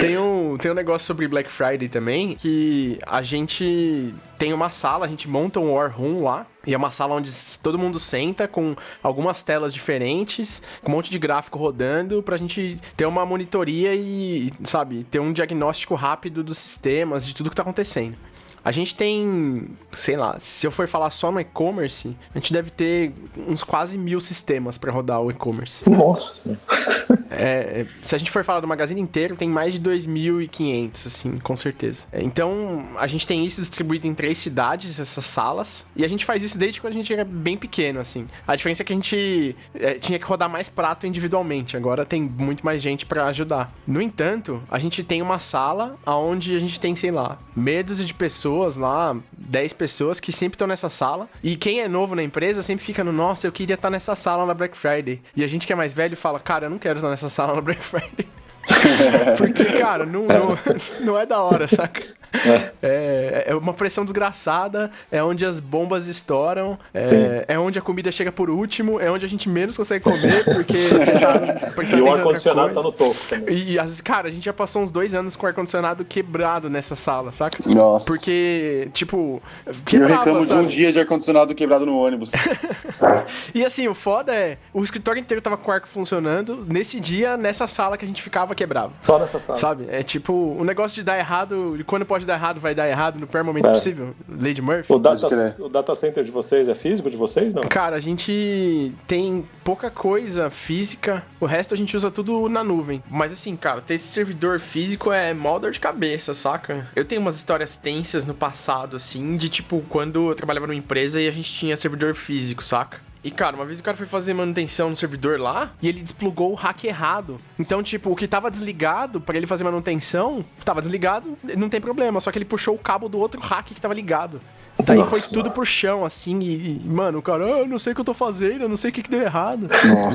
Tem um negócio sobre Black Friday também, que a gente tem uma sala, a gente monta um War Room lá, e é uma sala onde todo mundo senta com algumas telas diferentes, com um monte de gráfico rodando, pra gente ter uma monitoria e, sabe, ter um diagnóstico rápido dos sistemas, de tudo que tá acontecendo. A gente tem, sei lá, se eu for falar só no e-commerce, a gente deve ter uns quase 1000 sistemas pra rodar o e-commerce. Nossa! Se a gente for falar do Magazine inteiro, tem mais de 2.500, assim, com certeza. Então, a gente tem isso distribuído em 3 cidades, essas salas, e a gente faz isso desde quando a gente era bem pequeno, assim. A diferença é que a gente tinha que rodar mais prato individualmente, agora tem muito mais gente pra ajudar. No entanto, a gente tem uma sala onde a gente tem, sei lá, meia dúzia de pessoas pessoas lá, 10 pessoas que sempre estão nessa sala. E quem é novo na empresa sempre fica no, nossa, eu queria estar nessa sala na Black Friday. E a gente que é mais velho fala, cara, eu não quero estar nessa sala na Black Friday. Porque, cara, não é da hora, saca? É uma pressão desgraçada, é onde as bombas estouram, é onde a comida chega por último, é onde a gente menos consegue comer, porque você tá prestando atenção. E o ar-condicionado tá no topo também. E, cara, a gente já passou uns 2 anos com o ar-condicionado quebrado nessa sala, saca? Nossa. Porque, tipo, quebrava, eu reclamo sabe? de um dia de ar-condicionado quebrado no ônibus. E assim, o foda é, o escritório inteiro tava com o ar funcionando, nesse dia, nessa sala que a gente ficava, quebrava. Só nessa sala. Sabe? É tipo, o negócio de dar errado, quando pode dar errado, vai dar errado no pior momento possível. Lady Murphy. O data center de vocês é físico de vocês, não? Cara, a gente tem pouca coisa física, o resto a gente usa tudo na nuvem. Mas assim, cara, ter esse servidor físico é mó dor de cabeça, saca? Eu tenho umas histórias tensas no passado, assim, de tipo, quando eu trabalhava numa empresa e a gente tinha servidor físico, saca? E, cara, uma vez o cara foi fazer manutenção no servidor lá e ele desplugou o hack errado. Então, tipo, o que tava desligado pra ele fazer manutenção, tava desligado, não tem problema. Só que ele puxou o cabo do outro hack que tava ligado. Daí foi tudo pro chão, assim, e mano, o cara, eu não sei o que eu tô fazendo, eu não sei o que deu errado.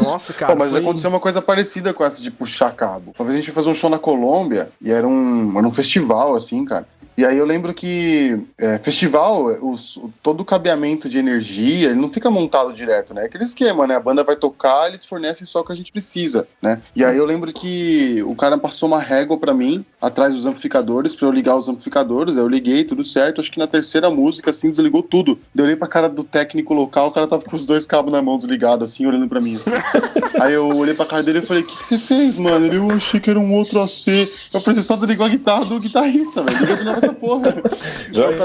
Nossa, cara. Pô, mas aconteceu uma coisa parecida com essa de puxar cabo. Uma vez a gente foi fazer um show na Colômbia e era um festival, assim, cara. E aí eu lembro que festival, todo o cabeamento de energia, ele não fica montado direto, né? É aquele esquema, né? A banda vai tocar, eles fornecem só o que a gente precisa, né? E aí eu lembro que o cara passou uma régua pra mim, atrás dos amplificadores, pra eu ligar os amplificadores, aí eu liguei, tudo certo, acho que na terceira música, assim, desligou tudo. Eu olhei pra cara do técnico local, o cara tava com os 2 cabos na mão desligados, assim, olhando pra mim, assim. Aí eu olhei pra cara dele e falei, o que você fez, mano? Eu achei que era um outro AC. Eu falei, você só desligou a guitarra do guitarrista, velho. Liga de novo essa porra.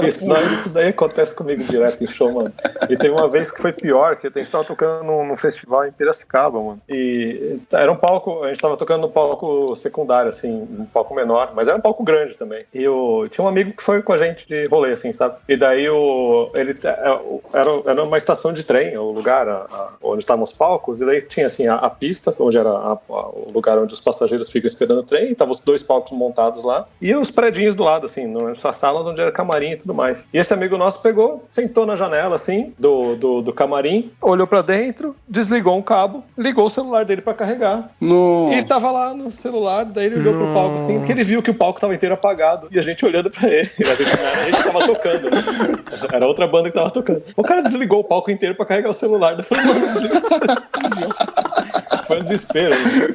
Isso daí acontece comigo direto em show, mano. E teve uma vez que foi pior, que a gente tava tocando num festival em Piracicaba, mano. E era um palco, a gente tava tocando no palco secundário, assim, um palco menor, mas era um palco grande também. E tinha um amigo que foi com a gente de rolê, assim, sabe? E daí era uma estação de trem, o lugar onde estavam os palcos, e daí tinha, assim, a pista, onde era o lugar onde os passageiros ficam esperando o trem, e estavam os 2 palcos montados lá, e os predinhos do lado, assim, nessa sala onde era camarim e tudo mais. E esse amigo nosso pegou, sentou na janela, assim, do camarim, olhou pra dentro, desligou um cabo, ligou o celular dele pra carregar. Nossa. E estava lá no celular, daí ele olhou pro palco, assim, porque ele viu que o palco tava inteiro apagado, e a gente olhando pra ele. A gente tava tocando, né? Era outra banda que tava tocando. O cara desligou o palco inteiro pra carregar o celular. Eu falei, mano, desliga esse idiota. Foi um desespero.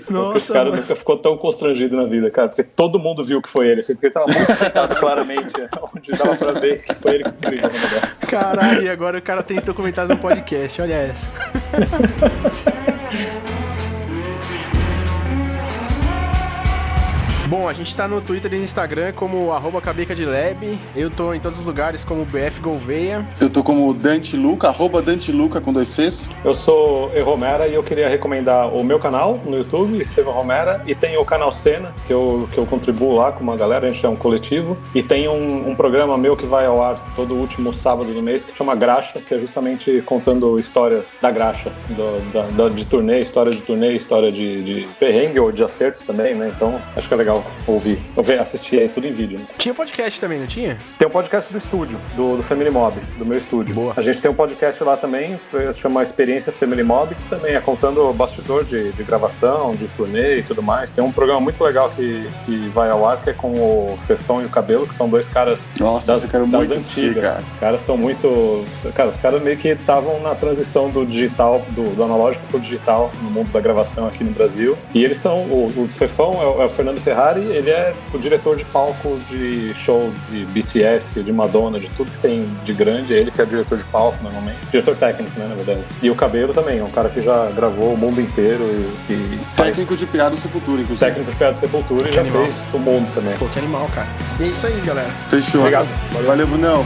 Nossa, o cara nunca ficou tão constrangido na vida, cara, porque todo mundo viu que foi ele, assim, porque ele tava muito sentado claramente, onde dava pra ver que foi ele que desligou o negócio. Caralho, e agora o cara tem isso documentado no podcast, olha essa. Bom, a gente tá no Twitter e no Instagram como @cabecadilab. Eu tô em todos os lugares como BF Gouveia. Eu tô como Dante Luca, @DanteLuca com 2 Cs. Eu sou E Romera e eu queria recomendar o meu canal no YouTube, Estevam Romera, e tem o canal Cena, que eu contribuo lá com uma galera, a gente é um coletivo, e tem um programa meu que vai ao ar todo último sábado do mês, que chama Graxa, que é justamente contando histórias da graxa, de turnê, história de perrengue ou de acertos também, né? Então, acho que é legal assistir aí tudo em vídeo. Né? Tinha podcast também, não tinha? Tem um podcast do estúdio, do Family Mob, do meu estúdio. Boa. A gente tem um podcast lá também, se chama Experiência Family Mob, que também é contando o bastidor de gravação, de turnê e tudo mais. Tem um programa muito legal que vai ao ar, que é com o Fefão e o Cabelo, que são 2 caras das antigas. Cara. Os caras são muito... Cara, os caras meio que estavam na transição do digital, do analógico pro digital no mundo da gravação aqui no Brasil. E eles são... O Fefão é o Fernando Ferrari, ele é o diretor de palco de show de BTS, de Madonna, de tudo que tem de grande. Ele que é diretor de palco, normalmente. Diretor técnico, né, na verdade. E o Cabelo também, é um cara que já gravou o mundo inteiro e técnico de piada do Sepultura, inclusive. Técnico de piada do Sepultura e já fez o mundo também. Pô, que animal, cara. E é isso aí, galera. Fechou. Obrigado. Valeu, Brunão.